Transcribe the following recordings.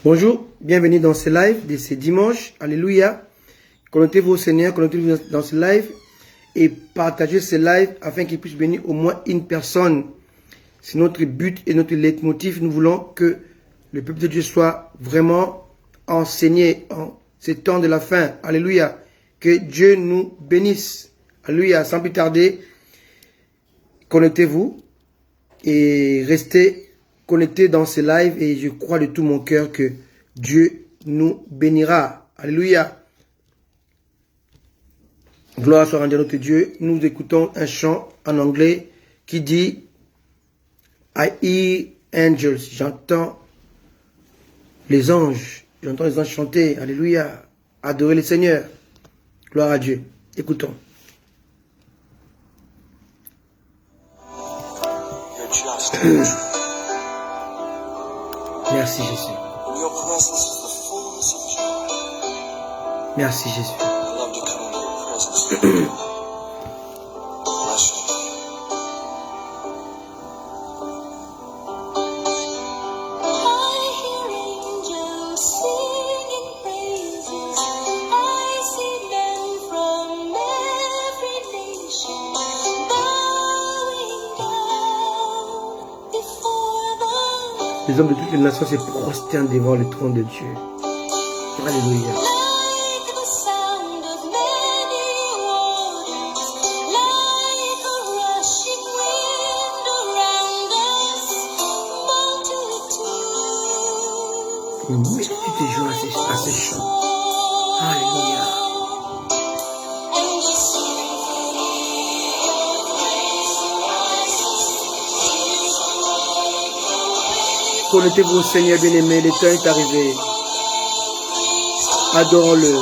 Bonjour, bienvenue dans ce live de ce dimanche. Alléluia. Connectez-vous au Seigneur, connectez-vous dans ce live et partagez ce live afin qu'il puisse bénir au moins une personne. C'est notre but et notre leitmotiv. Nous voulons que le peuple de Dieu soit vraiment enseigné en ces temps de la fin. Alléluia. Que Dieu nous bénisse. Alléluia. Sans plus tarder, connectez-vous et restez connectés dans ce live et je crois de tout mon cœur que Dieu nous bénira. Alléluia. Gloire soit rendue à notre Dieu. Nous écoutons un chant en anglais qui dit I hear angels. J'entends les anges. J'entends les anges chanter. Alléluia. Adorer le Seigneur. Gloire à Dieu. Écoutons. Merci Jésus. Merci Jésus. Les hommes de toutes les nations se prosternent devant le trône de Dieu. Alléluia. Une multitude de joie à ces chants. Alléluia. Connectez-vous au Seigneur bien-aimé, le temps est arrivé. Adorons-le.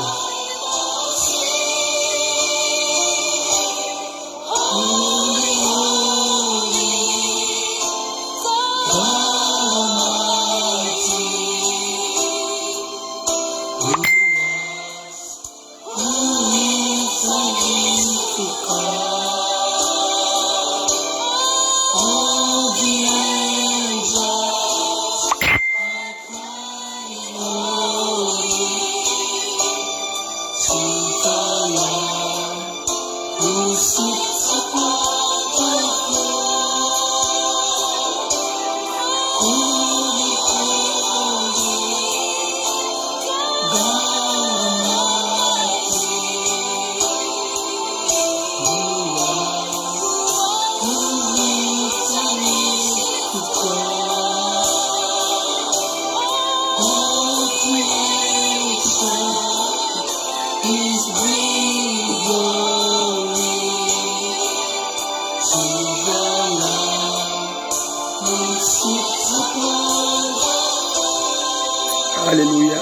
Alléluia.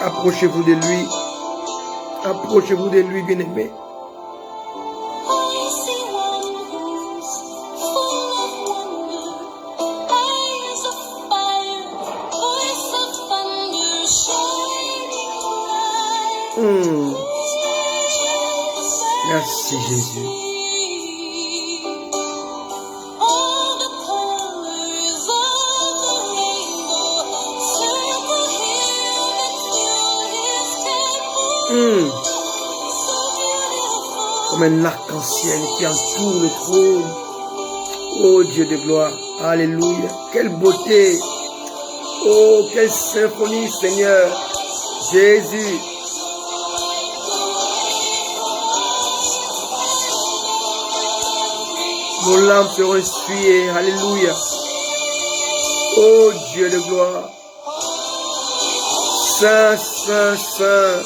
Approchez-vous de lui. Approchez-vous de lui, bien-aimé. Merci Jésus. Comme un arc-en-ciel qui entoure le trône. Oh Dieu de gloire. Alléluia. Quelle beauté. Oh, quelle symphonie, Seigneur. Jésus. Nos larmes seront essuyées. Alléluia. Oh Dieu de gloire. Saint, Saint, Saint.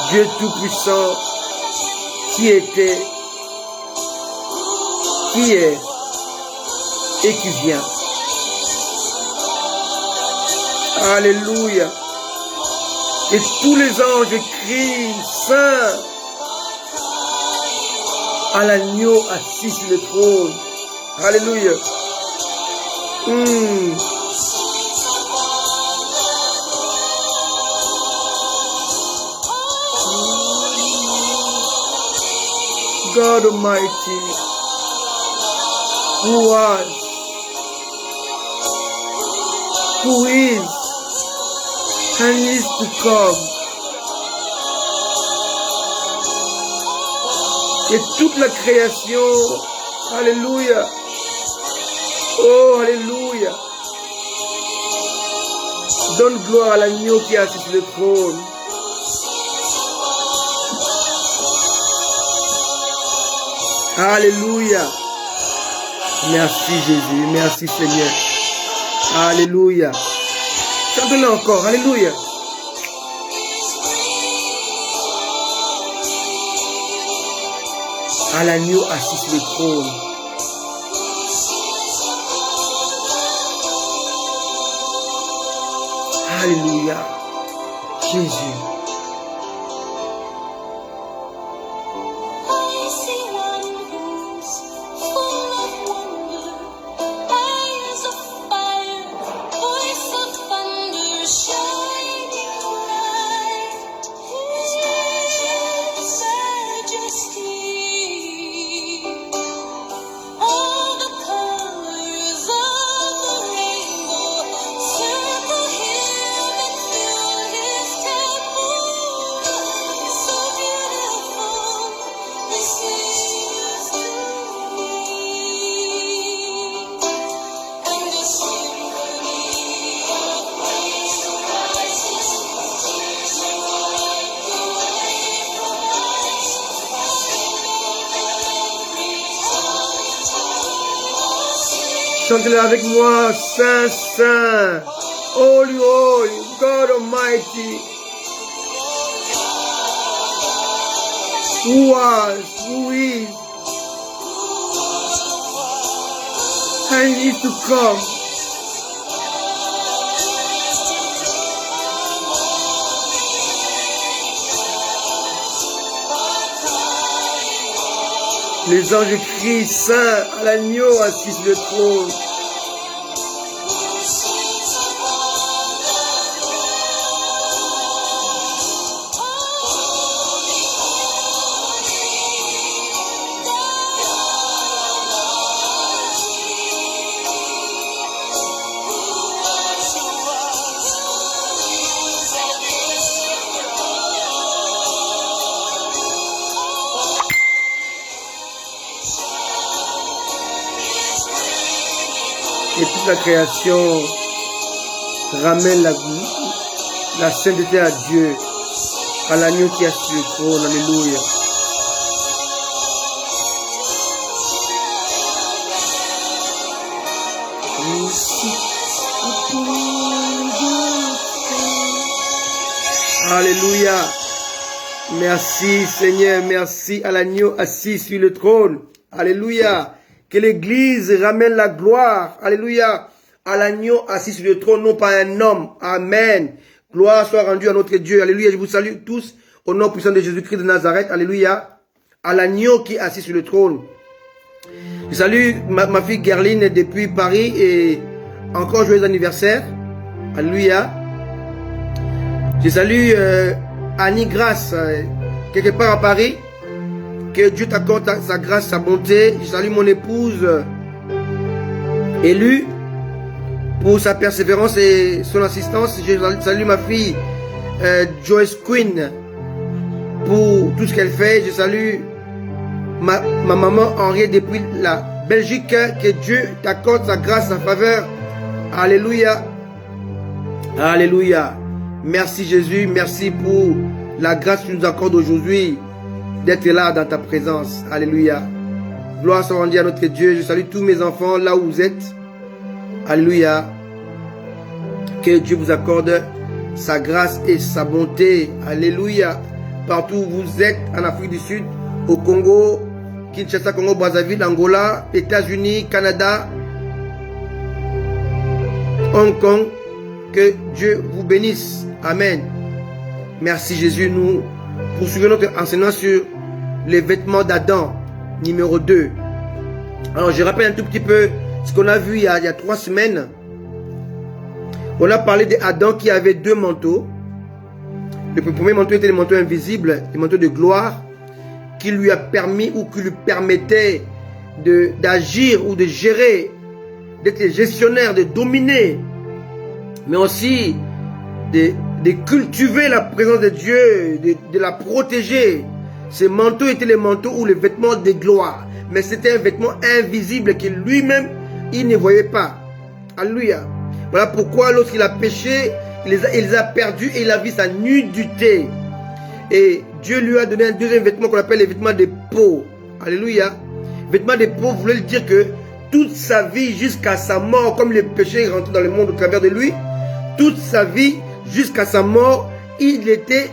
Dieu Tout-Puissant. Qui était, qui est et qui vient. Alléluia. Et tous les anges crient Saint à l'agneau assis sur le trône. Alléluia. God Almighty, who was, who is and is to come. Et toute la création, alléluia, oh alléluia, donne gloire à l'agneau qui est assis sur le trône. Alléluia. Merci Jésus, merci Seigneur. Alléluia. Chantons-le encore, alléluia. À l'agneau assis sur le trône. Alléluia. Jésus. Chantez-le avec moi, Saint, Saint, Holy, Holy, God Almighty, who was, who is, and is to come. Les anges crient Saint à l'agneau assis sur le trône. Et toute la création ramène la sainteté à Dieu, à l'agneau qui est sur le trône. Alléluia. Alléluia. Merci Seigneur, merci à l'agneau assis sur le trône. Alléluia. Que l'Église ramène la gloire, alléluia, à l'agneau assis sur le trône, non pas un homme. Amen. Gloire soit rendue à notre Dieu. Alléluia. Je vous salue tous au nom puissant de Jésus-Christ de Nazareth. Alléluia. À l'agneau qui est assis sur le trône. Je salue ma fille Gerline depuis Paris et encore joyeux anniversaire. Alléluia. Je salue Annie Grace, quelque part à Paris. Que Dieu t'accorde sa grâce, sa bonté. Je salue mon épouse élue pour sa persévérance et son assistance. Je salue ma fille Joyce Quinn pour tout ce qu'elle fait. Je salue ma maman Henriette depuis la Belgique. Que Dieu t'accorde sa grâce, sa faveur. Alléluia. Alléluia. Merci Jésus. Merci pour la grâce que tu nous accordes aujourd'hui d'être là dans ta présence. Alléluia. Gloire soit rendue à notre Dieu. Je salue tous mes enfants là où vous êtes. Alléluia. Que Dieu vous accorde sa grâce et sa bonté. Alléluia. Partout où vous êtes, en Afrique du Sud, au Congo, Kinshasa, Congo, Brazzaville, Angola, États-Unis, Canada, Hong Kong. Que Dieu vous bénisse. Amen. Merci Jésus. Nous poursuivons notre enseignement sur les vêtements d'Adam, numéro 2. Alors je rappelle un tout petit peu ce qu'on a vu il y a 3 semaines. On a parlé d'Adam qui avait 2 manteaux. Le premier manteau était le manteau invisible, le manteau de gloire, qui lui a permis ou qui lui permettait d'agir ou de gérer, d'être gestionnaire, de dominer mais aussi de cultiver la présence de Dieu, de la protéger. Ces manteaux étaient les manteaux ou les vêtements de gloire. Mais c'était un vêtement invisible que lui-même, il ne voyait pas. Alléluia. Voilà pourquoi lorsqu'il a péché, il les a perdus et il a vu sa nudité. Et Dieu lui a donné un deuxième vêtement qu'on appelle les vêtements de peau. Alléluia. Vêtements de peau voulait dire que toute sa vie jusqu'à sa mort, comme le péché est rentré dans le monde au travers de lui, toute sa vie jusqu'à sa mort, il était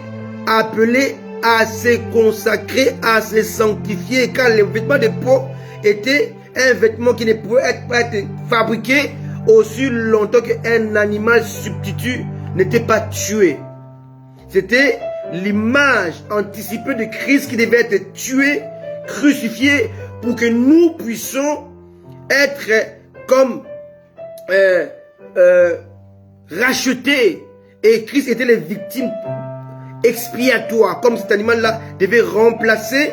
appelé à se consacrer, à se sanctifier, car le vêtement de peau était un vêtement qui ne pouvait pas être fabriqué aussi longtemps qu'un animal substitut n'était pas tué. C'était l'image anticipée de Christ qui devait être tué, crucifié, pour que nous puissions être comme rachetés. Et Christ était les victimes expiatoires, comme cet animal-là devait remplacer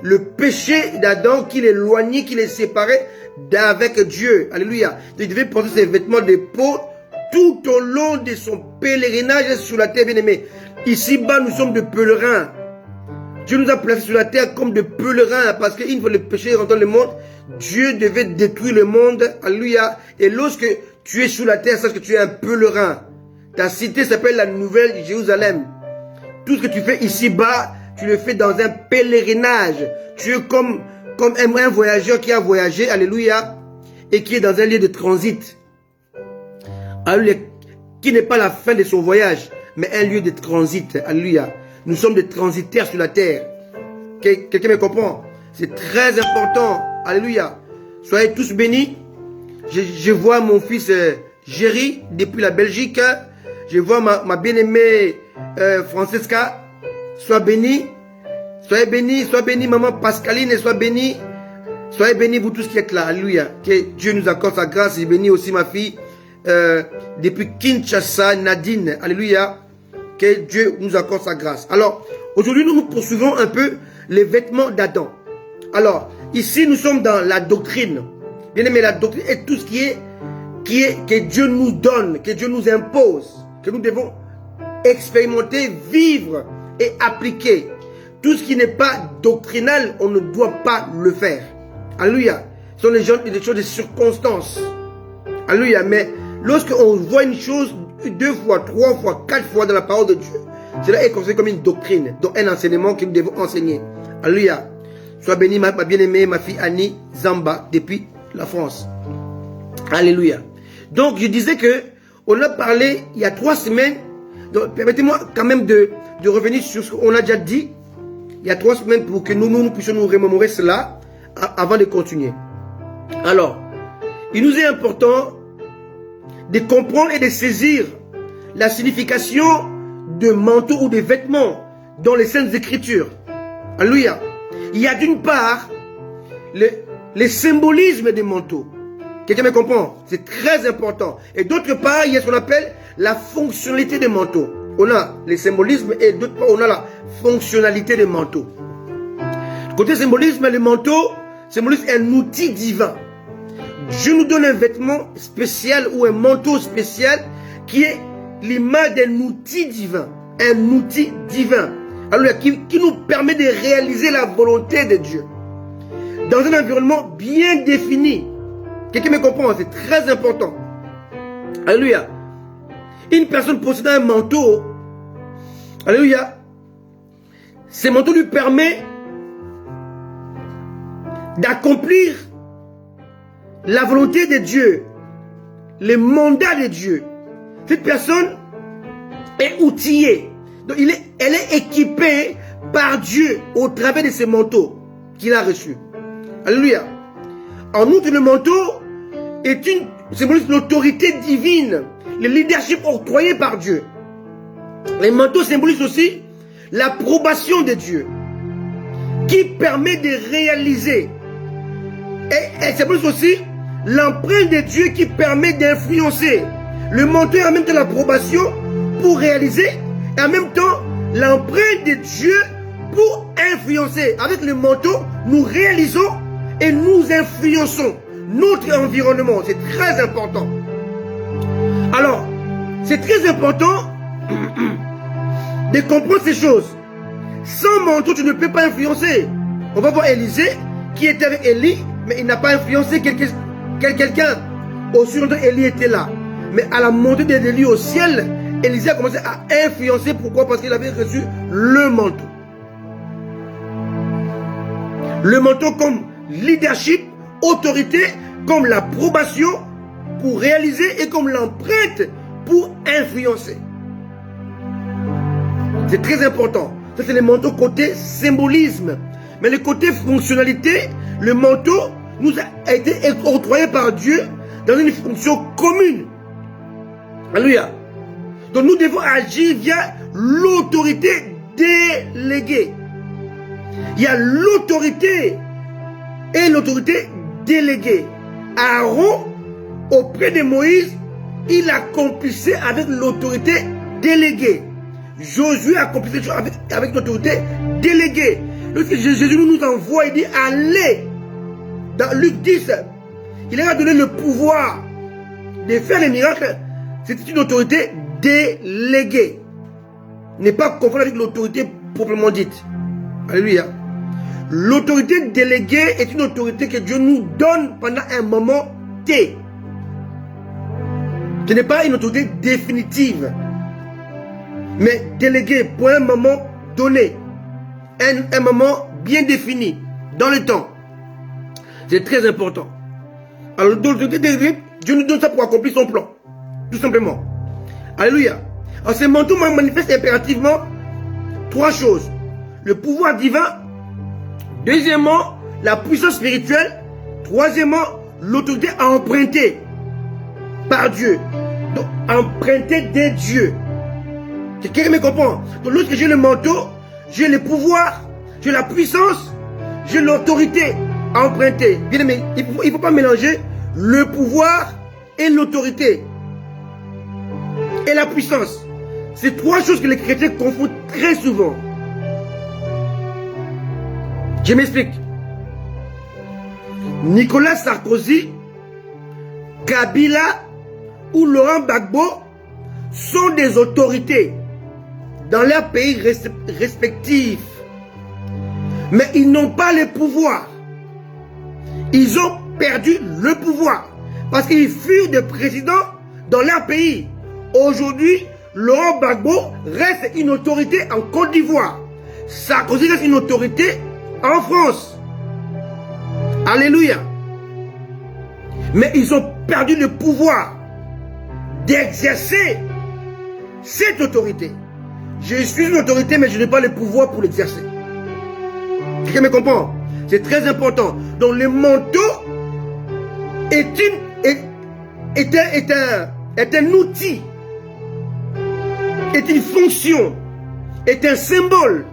le péché d'Adam qui l'éloignait, qui les séparait d'avec Dieu. Alléluia. Il devait porter ses vêtements de peau tout au long de son pèlerinage sur la terre, bien-aimé. Ici-bas, nous sommes de pèlerins. Dieu nous a placés sur la terre comme de pèlerins, parce qu'une fois le péché rentré dans le monde, Dieu devait détruire le monde. Alléluia. Et lorsque tu es sur la terre, sache que tu es un pèlerin. Ta cité s'appelle la Nouvelle Jérusalem. Tout ce que tu fais ici-bas, tu le fais dans un pèlerinage. Tu es comme un voyageur qui a voyagé, alléluia, et qui est dans un lieu de transit. Alléluia. Qui n'est pas la fin de son voyage, mais un lieu de transit. Alléluia. Nous sommes des transitaires sur la terre. Quelqu'un me comprend? C'est très important. Alléluia. Soyez tous bénis. Je vois mon fils Jerry depuis la Belgique. Je vois ma bien-aimée Francesca. Sois bénie. Soyez bénis, maman Pascaline, et sois bénie. Soyez bénis, vous tous qui êtes là. Alléluia. Que Dieu nous accorde sa grâce. Et bénis aussi ma fille depuis Kinshasa, Nadine. Alléluia. Que Dieu nous accorde sa grâce. Alors, aujourd'hui, nous poursuivons un peu les vêtements d'Adam. Alors, ici, nous sommes dans la doctrine. Bien aimé, la doctrine est tout ce que Dieu nous donne, que Dieu nous impose, que nous devons expérimenter, vivre et appliquer. Tout ce qui n'est pas doctrinal, on ne doit pas le faire. Alléluia. Ce sont des choses de circonstances. Alléluia. Mais lorsqu'on voit une chose 2 fois, 3 fois, 4 fois dans la parole de Dieu, cela est considéré comme une doctrine, donc un enseignement que nous devons enseigner. Alléluia. Sois bénie, ma bien-aimée, ma fille Annie Zamba, depuis la France. Alléluia. Donc, je disais que on a parlé il y a 3 semaines. Donc, permettez-moi quand même de revenir sur ce qu'on a déjà dit il y a 3 semaines pour que nous puissions nous remémorer cela avant de continuer. Alors, il nous est important de comprendre et de saisir la signification de manteau ou de vêtements dans les Saintes Écritures. Alléluia. Il y a d'une part le symbolisme des manteaux. Quelqu'un me comprend? C'est très important. Et d'autre part, il y a ce qu'on appelle la fonctionnalité des manteaux. On a le symbolisme et d'autre part, on a la fonctionnalité des manteaux. Côté symbolisme, le manteau symbolise un outil divin. Dieu nous donne un vêtement spécial ou un manteau spécial qui est l'image d'un outil divin. Un outil divin. Alors, qui nous permet de réaliser la volonté de Dieu. Dans un environnement bien défini. Quelqu'un me comprend? C'est très important. Alléluia. Une personne possédant un manteau, alléluia, ce manteau lui permet d'accomplir la volonté de Dieu, le mandat de Dieu. Cette personne est outillée. Donc elle est équipée par Dieu au travers de ce manteau qu'il a reçu. Alléluia. En outre, le manteau symbolise l'autorité divine, le leadership octroyé par Dieu. Les manteaux symbolisent aussi l'approbation de Dieu, qui permet de réaliser. Et elle symbolise aussi l'empreinte de Dieu qui permet d'influencer. Le manteau est en même temps l'approbation pour réaliser, et en même temps l'empreinte de Dieu pour influencer. Avec le manteau, nous réalisons et nous influençons notre environnement. C'est très important. Alors, C'est très important de comprendre ces choses. Sans manteau, tu ne peux pas influencer. On va voir Élisée qui était avec Élie, mais il n'a pas influencé quelqu'un. Au surnom, Élie était là. Mais à la montée d'Élie au ciel, Élisée a commencé à influencer. Pourquoi? Parce qu'il avait reçu le manteau. Le manteau comme leadership, autorité, comme l'approbation pour réaliser et comme l'empreinte pour influencer. C'est très important. Ça, c'est le manteau côté symbolisme. Mais le côté fonctionnalité, le manteau nous a été octroyé par Dieu dans une fonction commune. Alléluia. Donc nous devons agir via l'autorité déléguée. Il y a l'autorité et l'autorité déléguée. Aaron, auprès de Moïse, il accomplissait avec l'autorité déléguée. Josué accomplissait les choses avec l'autorité déléguée. Lorsque Jésus nous envoie, il dit allez. Dans Luc 10, il leur a donné le pouvoir de faire les miracles. C'est une autorité déléguée. N'est pas confondue avec l'autorité proprement dite. Alléluia. L'autorité déléguée est une autorité que Dieu nous donne pendant un moment T. Ce n'est pas une autorité définitive, mais déléguée pour un moment donné, un moment bien défini, dans le temps. C'est très important. Alors, l'autorité déléguée, Dieu nous donne ça pour accomplir son plan. Tout simplement. Alléluia. Alors, ce manteau manifeste impérativement trois choses. Le pouvoir divin. Deuxièmement, la puissance spirituelle. Troisièmement, l'autorité empruntée par Dieu. Donc, empruntée des dieux. Quelqu'un me comprend? Donc, lorsque j'ai le manteau, j'ai le pouvoir, j'ai la puissance, j'ai l'autorité empruntée. Bien aimé, il ne faut pas mélanger le pouvoir et l'autorité. Et la puissance. C'est trois choses que les chrétiens confondent très souvent. Je m'explique. Nicolas Sarkozy, Kabila ou Laurent Gbagbo sont des autorités dans leurs pays respectifs. Mais ils n'ont pas le pouvoir. Ils ont perdu le pouvoir parce qu'ils furent des présidents dans leur pays. Aujourd'hui, Laurent Gbagbo reste une autorité en Côte d'Ivoire. Sarkozy reste une autorité en France. Alléluia. Mais ils ont perdu le pouvoir d'exercer cette autorité. Je suis une autorité, mais je n'ai pas le pouvoir pour l'exercer. Quelqu'un me comprend? C'est très important. Donc le manteau est un outil, est une fonction, est un symbole.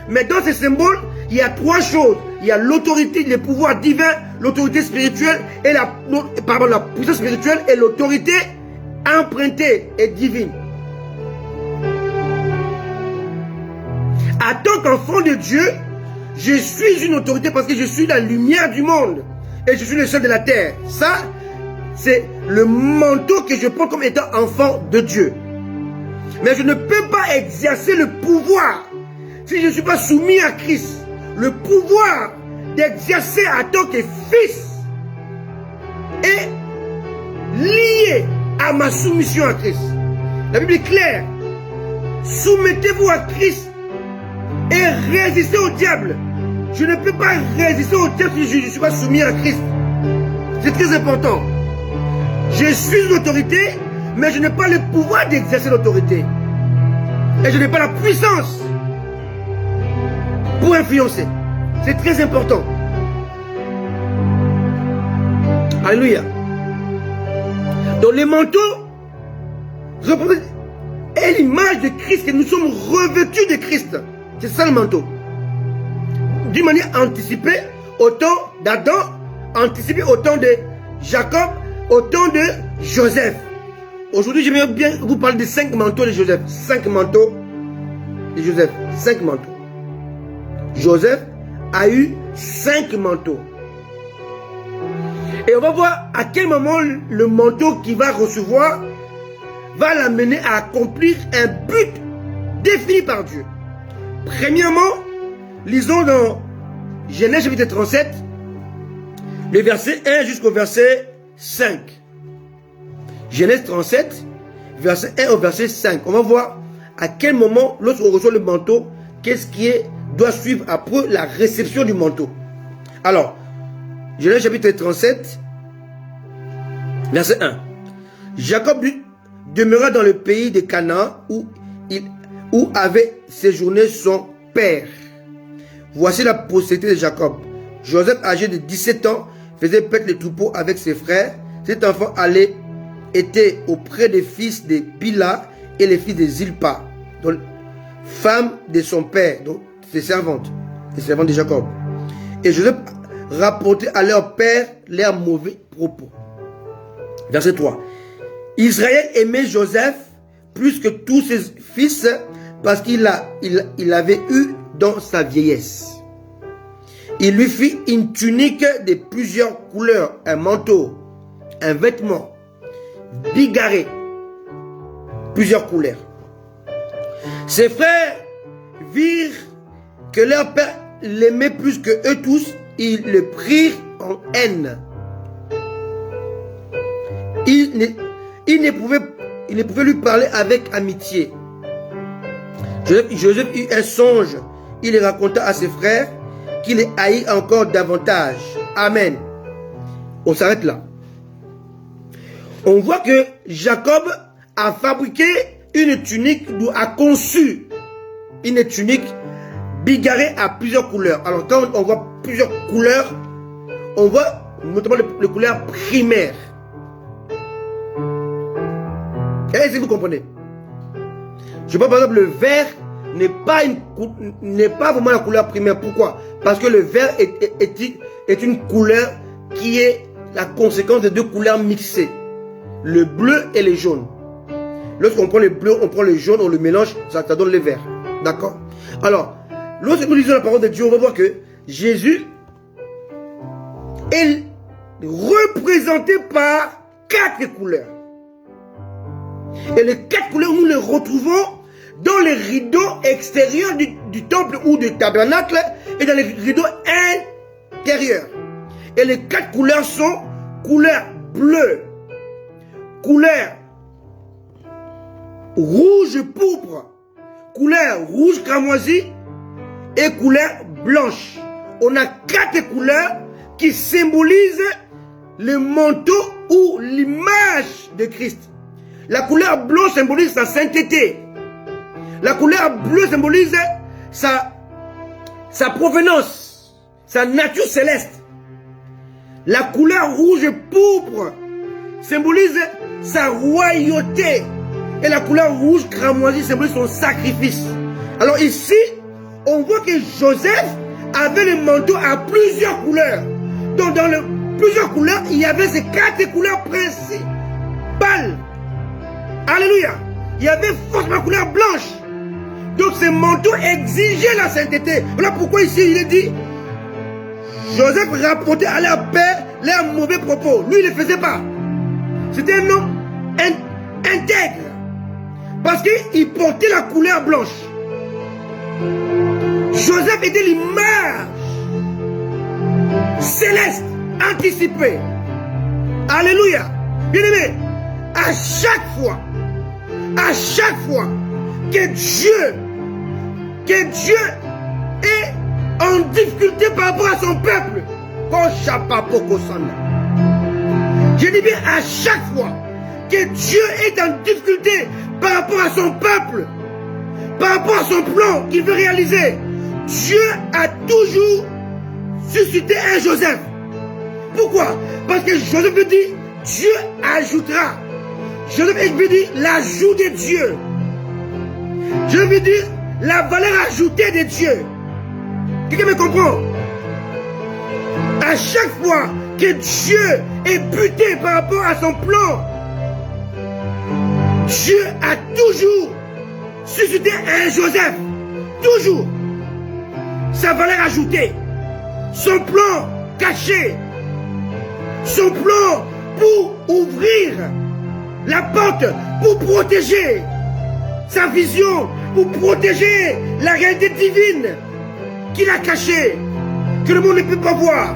Mais dans ce symbole, il y a trois choses. Il y a l'autorité, le pouvoir divin, l'autorité spirituelle et la puissance spirituelle et l'autorité empruntée et divine. En tant qu'enfant de Dieu, je suis une autorité parce que je suis la lumière du monde et je suis le seul de la terre. Ça, c'est le manteau que je prends comme étant enfant de Dieu. Mais je ne peux pas exercer le pouvoir si je ne suis pas soumis à Christ. Le pouvoir d'exercer en tant que fils est lié à ma soumission à Christ. La Bible est claire. Soumettez-vous à Christ et résistez au diable. Je ne peux pas résister au diable si je ne suis pas soumis à Christ. C'est très important. Je suis une autorité, mais je n'ai pas le pouvoir d'exercer l'autorité. Et je n'ai pas la puissance pour influencer. C'est très important. Alléluia. Donc les manteaux est l'image de Christ, que nous sommes revêtus de Christ. C'est ça le manteau. D'une manière anticipée au temps d'Adam, anticipée au temps de Jacob, au temps de Joseph. Aujourd'hui, j'aimerais bien vous parler des 5 manteaux de Joseph. 5 manteaux de Joseph. 5 manteaux. Joseph a eu 5 manteaux. Et on va voir à quel moment le manteau qu'il va recevoir va l'amener à accomplir un but défini par Dieu. Premièrement, lisons dans Genèse chapitre 37, le verset 1 jusqu'au verset 5. Genèse 37, verset 1 au verset 5. On va voir à quel moment, lorsqu'on reçoit le manteau, qu'est-ce qui doit suivre après la réception du manteau. Alors, Genèse chapitre 37, verset 1. Jacob demeura dans le pays de Canaan où avait séjourné son père. Voici la postérité de Jacob. Joseph, âgé de 17 ans, faisait paître les troupeaux avec ses frères. Cet enfant était auprès des fils de Bila et les fils de Zilpa, donc femme de son père, donc ses servantes de Jacob. Et Joseph rapportait à leur père leurs mauvais propos. Verset 3. Israël aimait Joseph plus que tous ses fils parce qu'il avait eu dans sa vieillesse. Il lui fit une tunique de plusieurs couleurs, un manteau, un vêtement, bigarré, plusieurs couleurs. Ses frères virent que leur père l'aimait plus que eux tous, ils le prirent en haine. Il ne pouvait lui parler avec amitié. Joseph eut un songe. Il le raconta à ses frères qu'il les haït encore davantage. Amen. On s'arrête là. On voit que Jacob a fabriqué une tunique, a conçu une tunique bigarrée à plusieurs couleurs. Alors quand on voit plusieurs couleurs, on voit notamment les couleurs primaires. Est-ce que vous comprenez? Je vois par exemple le vert n'est pas vraiment la couleur primaire. Pourquoi? Parce que le vert est une couleur qui est la conséquence de deux couleurs mixées. Le bleu et le jaune. Lorsqu'on prend le bleu, on prend le jaune, on le mélange, ça donne le vert. D'accord? Alors, lorsque nous lisons la parole de Dieu, on va voir que Jésus est représenté par 4 couleurs. Et les 4 couleurs, nous les retrouvons dans les rideaux extérieurs du temple ou du tabernacle et dans les rideaux intérieurs. Et les 4 couleurs sont couleur bleue, couleur rouge pourpre, couleur rouge cramoisi et couleur blanche. On a 4 couleurs qui symbolisent le manteau ou l'image de Christ. La couleur blanche symbolise sa sainteté. La couleur bleue symbolise sa provenance, sa nature céleste. La couleur rouge pourpre symbolise sa royauté. Et la couleur rouge cramoisie symbolise son sacrifice. Alors ici, on voit que Joseph avait le manteau à plusieurs couleurs. Donc dans plusieurs couleurs, il y avait ces 4 couleurs principales. Alléluia. Il y avait forcément la couleur blanche. Donc ce manteau exigeait la sainteté. Voilà pourquoi ici il est dit, Joseph rapportait à leur père leurs mauvais propos. Lui il ne le faisait pas. C'était un homme intègre. Parce qu'il portait la couleur blanche. Joseph était l'image céleste anticipée. Alléluia. Bien-aimé, à chaque fois que Dieu est en difficulté par rapport à son peuple, je dis bien à chaque fois que Dieu est en difficulté par rapport à son peuple, par rapport à son plan qu'il veut réaliser, Dieu a toujours suscité un Joseph. Pourquoi? Parce que Joseph veut dire Dieu ajoutera. Joseph veut dire l'ajout de Dieu. Je veux dire la valeur ajoutée de Dieu. Quelqu'un me comprend? À chaque fois que Dieu est buté par rapport à son plan, Dieu a toujours suscité un Joseph. Toujours. Sa valeur ajoutée. Son plan caché. Son plan pour ouvrir la porte pour protéger sa vision, pour protéger la réalité divine qu'il a cachée, que le monde ne peut pas voir.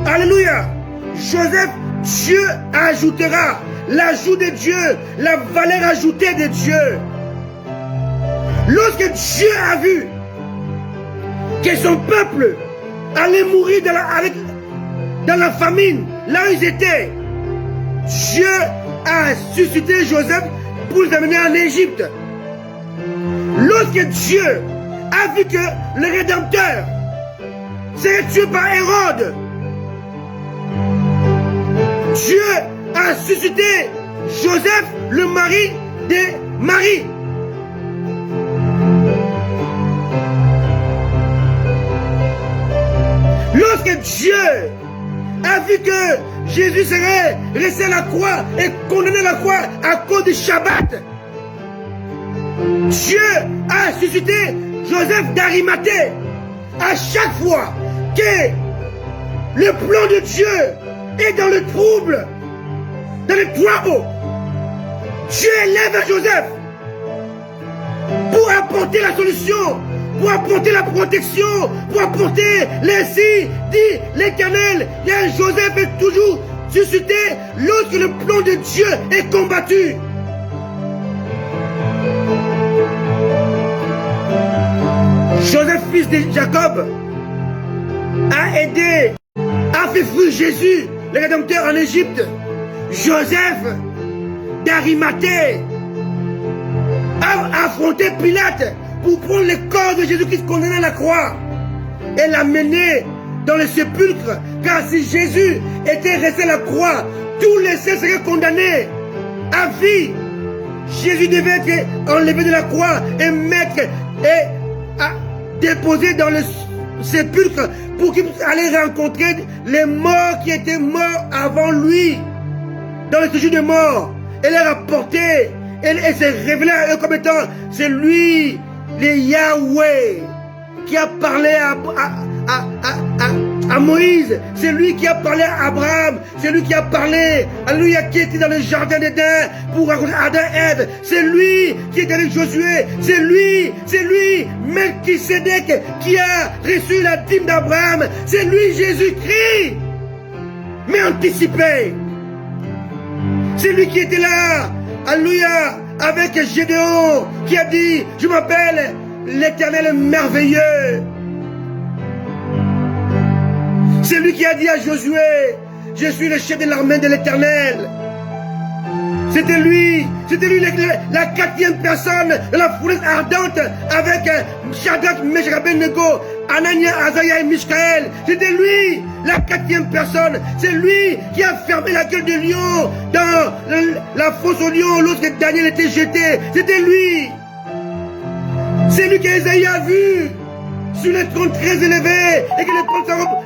Alléluia. Joseph, Dieu ajoutera l'ajout de Dieu, la valeur ajoutée de Dieu. Lorsque Dieu a vu que son peuple allait mourir dans la famine, là où ils étaient, Dieu a suscité Joseph pour les amener en Égypte. Lorsque Dieu a vu que le Rédempteur serait tué par Hérode, Dieu a suscité Joseph, le mari de Marie. Lorsque Dieu a vu que Jésus serait resté à la croix et condamné à la croix à cause du Shabbat, Dieu a suscité Joseph d'Arimathée. À chaque fois que le plan de Dieu est dans le trouble, dans le trouble, Dieu élève Joseph pour apporter la solution, pour apporter la protection, pour apporter l'ainsi dit l'Éternel. Et Joseph est toujours suscité lorsque le plan de Dieu est combattu. Joseph, fils de Jacob, a aidé, a fait fuir Jésus, le Rédempteur, en Égypte. Joseph d'Arimathée a affronté Pilate pour prendre le corps de Jésus-Christ condamné à la croix et l'amener dans le sépulcre. Car si Jésus était resté à la croix, tous les saints seraient condamnés à vie. Jésus devait être enlevé de la croix et déposé dans le sépulcre pour qu'il puisse aller rencontrer les morts qui étaient morts avant lui dans le séjour de mort et les rapporter et s'est révélé à eux comme étant c'est lui, le Yahweh, qui a parlé à Moïse, c'est lui qui a parlé à Abraham, c'est lui qui a parlé, alléluia, qui était dans le jardin d'Éden pour raconter Adam et Ève, c'est lui qui est avec Josué, c'est lui, Melchisédek, qui a reçu la dîme d'Abraham, c'est lui Jésus-Christ, mais anticipé. C'est lui qui était là, alléluia, avec Gédéon, qui a dit, je m'appelle l'Éternel merveilleux. C'est lui qui a dit à Josué, je suis le chef de l'armée de l'Éternel. C'était lui la quatrième personne de la fournaise ardente avec Shadrach, Meshach, Abednego, Anania, Azaria et Michaël. C'était lui la quatrième personne. C'est lui qui a fermé la gueule de lion dans la fosse au lion lorsque Daniel était jeté. C'était lui. C'est lui qu'Ésaïe a vu sur le trône très élevé et que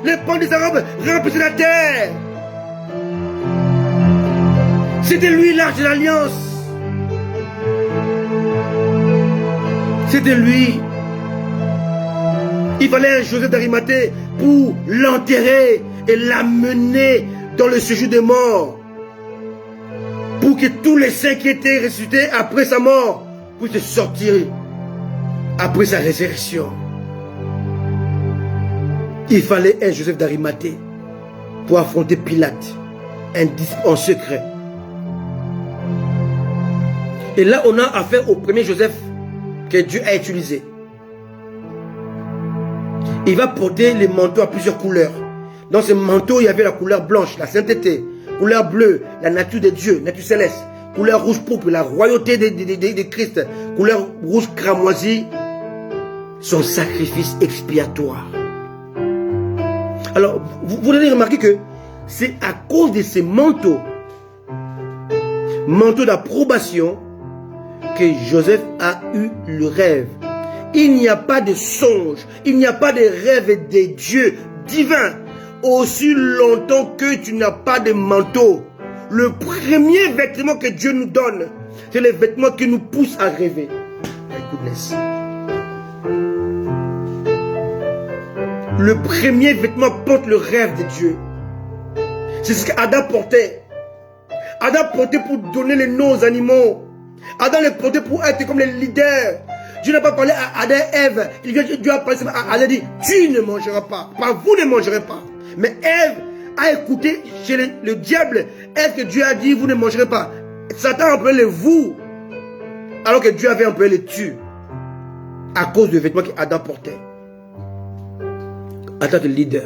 les pans de sa robe remplissaient la terre. C'était lui l'arche de l'alliance. C'était lui. Il fallait un Joseph d'Arimathée pour l'enterrer et l'amener dans le séjour des morts. Pour que tous les saints qui étaient ressuscités après sa mort puissent sortir après sa résurrection. Il fallait un Joseph d'Arimathée pour affronter Pilate, en secret. Et là, on a affaire au premier Joseph que Dieu a utilisé. Il va porter les manteaux à plusieurs couleurs. Dans ce manteau, il y avait la couleur blanche, la sainteté. Couleur bleue, la nature de Dieu, nature céleste. Couleur rouge pourpre, la royauté de Christ. Couleur rouge cramoisie, son sacrifice expiatoire. Alors, vous allez remarquer que c'est à cause de ces manteaux d'approbation, que Joseph a eu le rêve. Il n'y a pas de songe, il n'y a pas de rêve des dieux divins. Aussi longtemps que tu n'as pas de manteau, le premier vêtement que Dieu nous donne, c'est le vêtement qui nous pousse à rêver. My goodness. Le premier vêtement porte le rêve de Dieu. C'est ce qu'Adam portait. Adam portait pour donner les noms aux animaux. Adam les portait pour être comme les leaders. Dieu n'a pas parlé à Adam et Ève. Dieu a parlé à Adam et dit, tu ne mangeras pas. Vous ne mangerez pas. Mais Ève a écouté chez le diable. Est-ce que Dieu a dit, vous ne mangerez pas? Satan a employé le vous. Alors que Dieu avait employé le tu. À cause du vêtement qu'Adam portait. En tant que leader.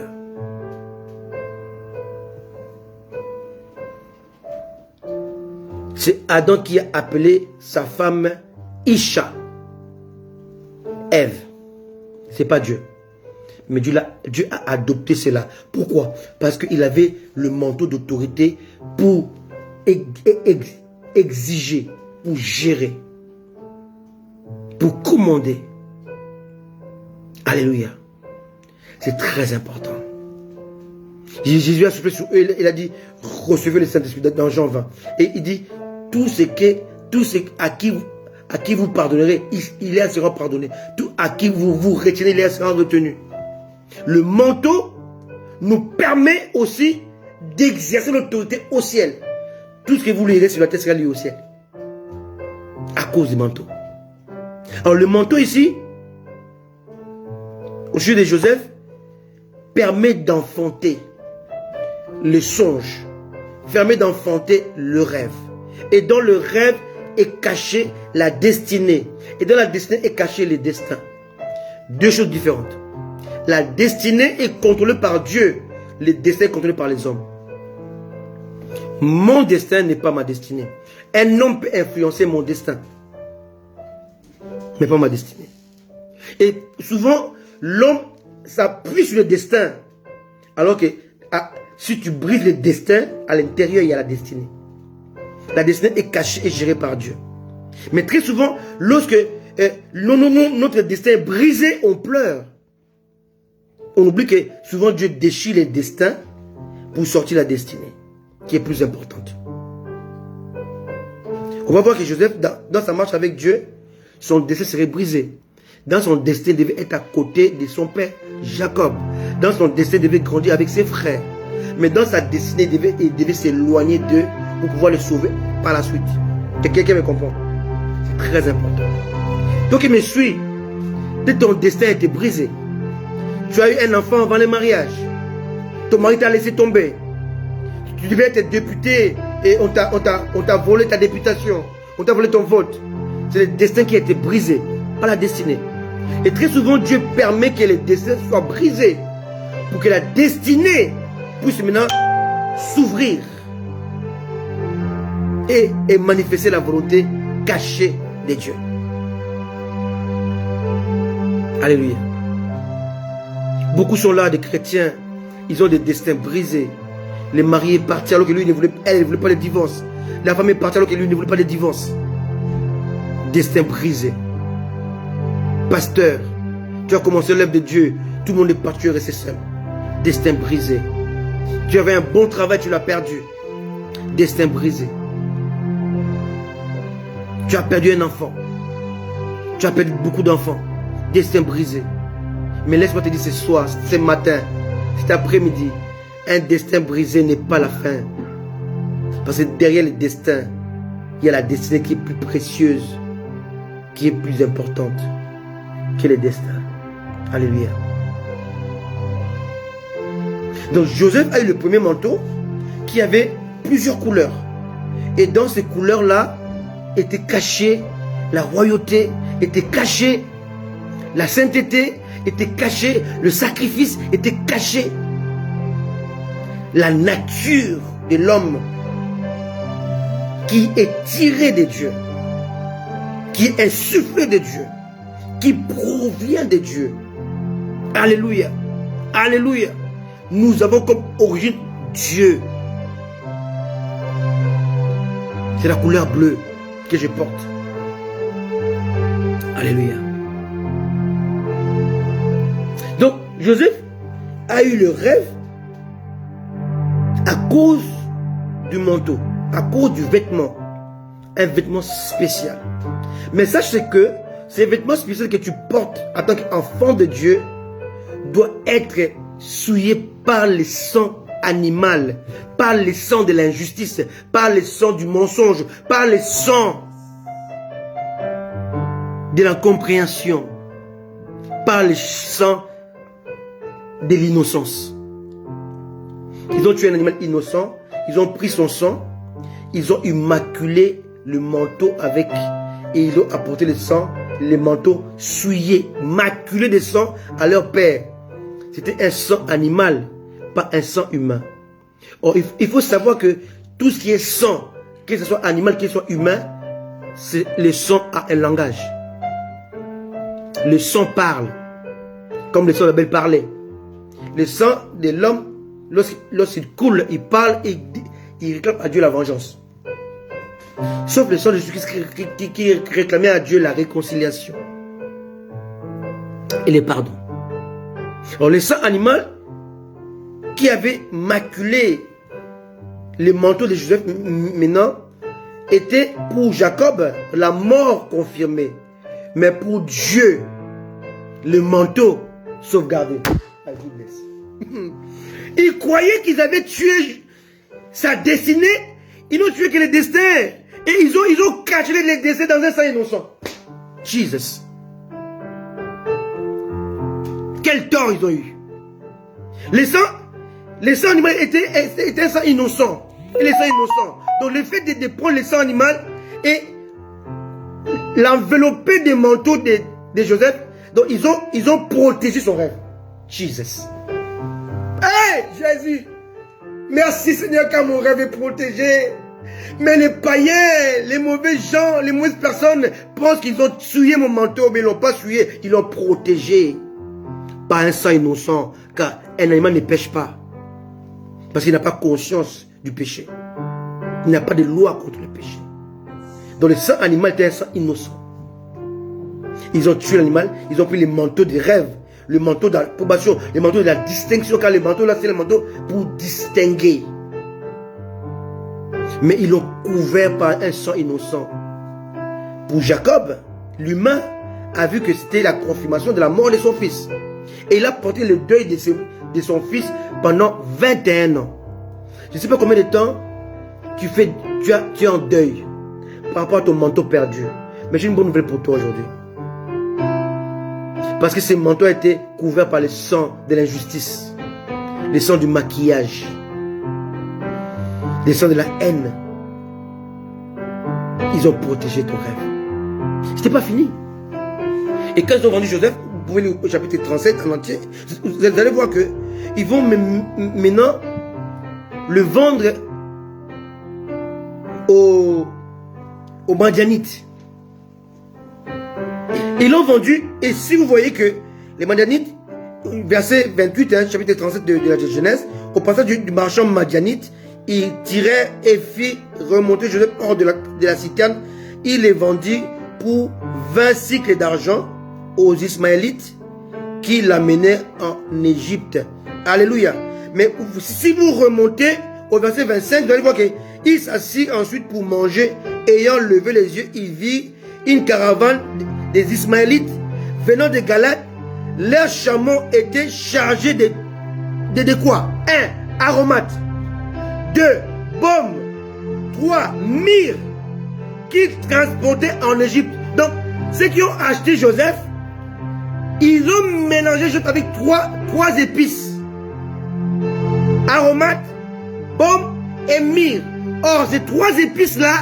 C'est Adam qui a appelé sa femme Isha. Ève. C'est pas Dieu. Mais Dieu a adopté cela. Pourquoi? Parce qu'il avait le manteau d'autorité pour exiger, pour gérer, pour commander. Alléluia. C'est très important. Jésus a soufflé sur eux, il a dit, recevez le Saint-Esprit dans Jean 20. Et il dit, tout ce à qui vous pardonnerez, il leur sera pardonné. Tout à qui vous retenez, il leur sera retenu. Le manteau nous permet aussi d'exercer l'autorité au ciel. Tout ce que vous lirez sur la terre sera lu au ciel. À cause du manteau. Alors le manteau ici, au sujet de Joseph, permet d'enfanter le songe, permet d'enfanter le rêve. Et dans le rêve est cachée la destinée. Et dans la destinée est caché le destin. Deux choses différentes. La destinée est contrôlée par Dieu. Le destin est contrôlé par les hommes. Mon destin n'est pas ma destinée. Un homme peut influencer mon destin, mais pas ma destinée. Et souvent, l'homme s'appuie sur le destin. Alors que si tu brises le destin, à l'intérieur, il y a la destinée. La destinée est cachée et gérée par Dieu. Mais très souvent, lorsque notre destin est brisé, on pleure. On oublie que souvent Dieu déchire les destins pour sortir la destinée, qui est plus importante. On va voir que Joseph, dans sa marche avec Dieu, son destin serait brisé. Dans son destin, il devait être à côté de son père, Jacob. Dans son destin, il devait grandir avec ses frères. Mais dans sa destinée, il devait s'éloigner d'eux pour pouvoir les sauver par la suite. Quelqu'un me comprend? C'est très important. Donc il me suit. Dès que ton destin a été brisé, tu as eu un enfant avant le mariage, ton mari t'a laissé tomber, tu devais être député et on t'a volé ta députation, on t'a volé ton vote. C'est le destin qui a été brisé, pas la destinée. Et très souvent, Dieu permet que le destin soit brisé pour que la destinée puisse maintenant s'ouvrir et manifester la volonté cachée de Dieu. Alléluia. Beaucoup sont là, des chrétiens, ils ont des destins brisés. Les mariés est parti alors que lui, elle ne voulait pas le divorce. La femme est partie alors que lui ne voulait pas le divorce. Destin brisé. Pasteur, tu as commencé l'œuvre de Dieu, tout le monde est parti, tu es resté seul. Destin brisé. Tu avais un bon travail, tu l'as perdu. Destin brisé. Tu as perdu un enfant. Tu as perdu beaucoup d'enfants. Destin brisé. Mais laisse-moi te dire ce soir, ce matin, cet après-midi, un destin brisé n'est pas la fin. Parce que derrière le destin, il y a la destinée qui est plus précieuse, qui est plus importante que le destin. Alléluia. Donc Joseph a eu le premier manteau qui avait plusieurs couleurs. Et dans ces couleurs-là, était cachée la royauté, était cachée la sainteté, était cachée le sacrifice, était caché la nature de l'homme qui est tiré de Dieu, qui est insufflé de Dieu, qui provient de Dieu. Alléluia. Alléluia. Nous avons comme origine Dieu. C'est la couleur bleue que je porte. Alléluia. Donc, Joseph a eu le rêve à cause du manteau, à cause du vêtement. Un vêtement spécial. Mais sache que ces vêtements spéciaux que tu portes en tant qu'enfant de Dieu doivent être souillés par le sang animal, par le sang de l'injustice, par le sang du mensonge, par le sang de l'incompréhension, par le sang de l'innocence. Ils ont tué un animal innocent, ils ont pris son sang, ils ont immaculé le manteau avec, et ils ont apporté le sang, le manteau souillé, maculé de sang à leur père. C'était un sang animal, pas un sang humain. Or, il faut savoir que tout ce qui est sang, que ce soit animal, que ce soit humain, le sang a un langage. Le sang parle, comme le sang d'Abel parlait. Le sang de l'homme, lorsqu'il coule, il parle et il réclame à Dieu la vengeance. Sauf le sang de Jésus-Christ qui réclamait à Dieu la réconciliation et le pardon. Alors le sang animal qui avait maculé le manteau de Joseph maintenant était pour Jacob la mort confirmée. Mais pour Dieu, le manteau sauvegardé. Ils croyaient qu'ils avaient tué sa destinée. Ils n'ont tué que le destin. Et ils ont caché le destin dans un sang innocent. Jesus. Quel tort ils ont eu. Le sang animal était un sang innocent. Et le sang innocent. Donc le fait de prendre le sang animal et l'envelopper des manteaux de Joseph, donc ils ont protégé son rêve. Jesus. Hey, Jésus. Merci Seigneur car mon rêve est protégé. Mais les païens, les mauvais gens, les mauvaises personnes pensent qu'ils ont souillé mon manteau, mais ils ne l'ont pas souillé, ils l'ont protégé par un sang innocent, car un animal ne pêche pas. Parce qu'il n'a pas conscience du péché. Il n'y a pas de loi contre le péché. Donc le sang animal était un sang innocent. Ils ont tué l'animal, ils ont pris les manteaux de rêve, le manteau d'approbation, le manteau de la distinction, car le manteau là c'est le manteau pour distinguer. Mais ils l'ont couvert par un sang innocent. Pour Jacob, l'humain a vu que c'était la confirmation de la mort de son fils. Et il a porté le deuil de son fils pendant 21 ans. Je ne sais pas combien de temps tu es en deuil par rapport à ton manteau perdu. Mais j'ai une bonne nouvelle pour toi aujourd'hui. Parce que ce manteau a été couvert par le sang de l'injustice, le sang du maquillage, le sang de la haine. Ils ont protégé ton rêve. C'était pas fini. Et quand ils ont vendu Joseph, vous pouvez lire au chapitre 37 en entier, vous allez voir que ils vont maintenant le vendre aux Madianites. Ils l'ont vendu, et si vous voyez que les Madianites, verset 28, chapitre 37 de la Genèse, au passage du marchand Madianite, il tirait et fit remonter Joseph hors de la citerne. Il les vendit pour 20 cycles d'argent aux Ismaélites qui l'amenaient en Égypte. Alléluia. Mais si vous remontez au verset 25, vous allez voir qu'il s'assit ensuite pour manger. Ayant levé les yeux, il vit une caravane des Ismaélites venant de Galate. Leurs chameaux étaient chargés de quoi? 1. Aromates. 2. Baume. 3. Myrrhe qu'ils transportaient en Égypte. Donc, ceux qui ont acheté Joseph, ils ont mélangé Joseph avec trois épices. Aromates, baume et myrrhe. Or, ces trois épices-là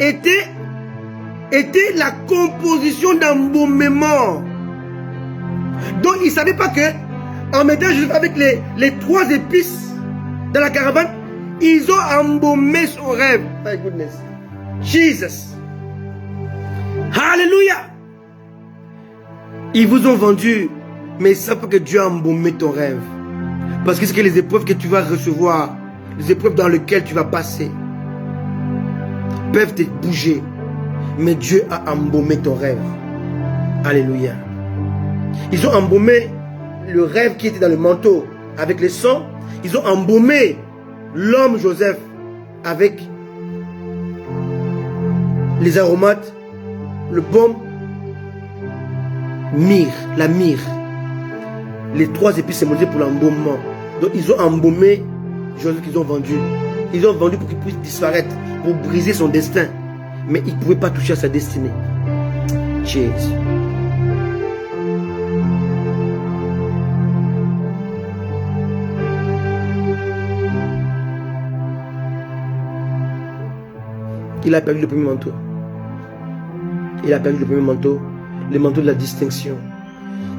étaient la composition d'embaumement. Donc, ils ne savaient pas que, en mettant Joseph avec les trois épices dans la caravane, ils ont embaumé son rêve. My goodness. Jesus. Hallelujah. Ils vous ont vendu, mais ils ne savent pas que Dieu a embaumé ton rêve. Parce que c'est que les épreuves que tu vas recevoir, les épreuves dans lesquelles tu vas passer, peuvent te bouger. Mais Dieu a embaumé ton rêve. Alléluia. Ils ont embaumé le rêve qui était dans le manteau avec le sang. Ils ont embaumé l'homme Joseph avec les aromates, le baume, la myrrhe. Les trois épices symbolisées pour l'embaumement. Donc ils ont embaumé Joseph qu'ils ont vendu. Ils ont vendu pour qu'il puisse disparaître, pour briser son destin. Mais il ne pouvait pas toucher à sa destinée. Jésus. Il a perdu le premier manteau. Il a perdu le premier manteau, le manteau de la distinction.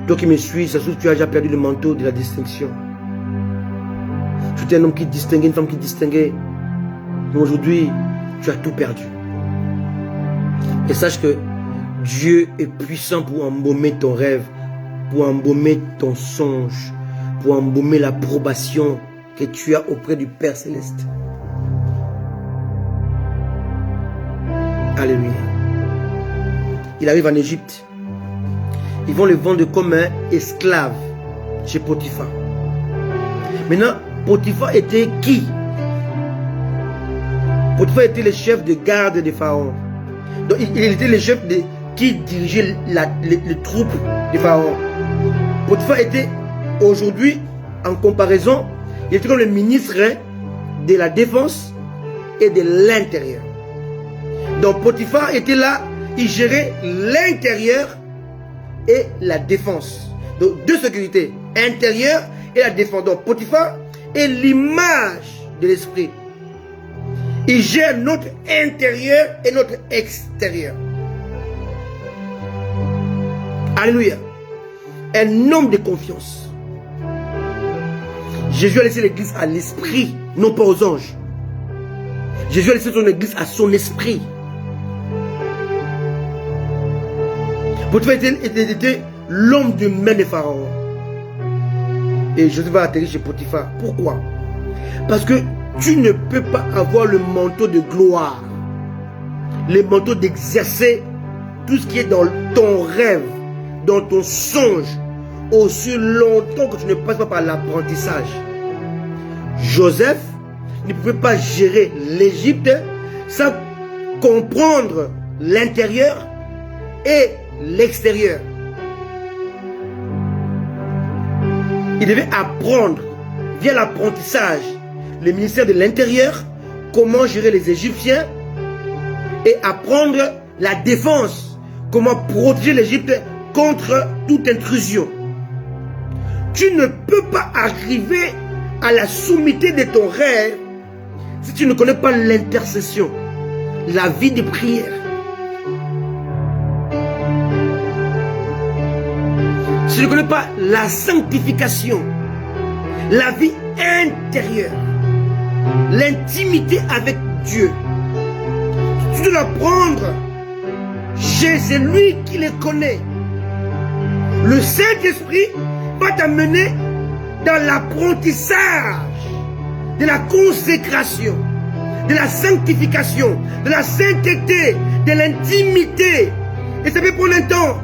Toi qui me suis, ça se trouve tu as déjà perdu le manteau de la distinction. Tu étais un homme qui distinguait, une femme qui distinguait. Mais aujourd'hui, tu as tout perdu. Et sache que Dieu est puissant pour embaumer ton rêve, pour embaumer ton songe, pour embaumer l'approbation que tu as auprès du Père Céleste. Alléluia. Il arrive en Égypte. Ils vont le vendre comme un esclave chez Potiphar. Maintenant, Potiphar était qui? Potiphar était le chef de garde de Pharaon. Donc, il était le chef qui dirigeait les troupes de Pharaon. Potiphar était aujourd'hui, en comparaison, il était comme le ministre de la défense et de l'intérieur. Donc Potiphar était là, il gérait l'intérieur et la défense. Donc deux sécurités, intérieur et la défense. Donc Potiphar est l'image de l'esprit. Il gère notre intérieur et notre extérieur. Alléluia. Un homme de confiance. Jésus a laissé l'église à l'esprit, non pas aux anges. Jésus a laissé son église à son esprit. Potiphar était l'homme de main de Pharaon. Et Joseph va atterrir chez Potiphar. Pourquoi? Parce que tu ne peux pas avoir le manteau de gloire, le manteau d'exercer tout ce qui est dans ton rêve, dans ton songe, aussi longtemps que tu ne passes pas par l'apprentissage. Joseph ne pouvait pas gérer l'Égypte sans comprendre l'intérieur et l'extérieur. Il devait apprendre via l'apprentissage le ministère de l'intérieur, comment gérer les Égyptiens, et apprendre la défense, comment protéger l'Égypte contre toute intrusion. Tu ne peux pas arriver à la sommité de ton rêve si tu ne connais pas l'intercession, la vie de prière. Si tu ne connais pas la sanctification, la vie intérieure, l'intimité avec Dieu, tu dois l'apprendre chez celui qui les connaît. Le Saint-Esprit va t'amener dans l'apprentissage de la consécration, de la sanctification, de la sainteté, de l'intimité. Et ça peut prendre un temps,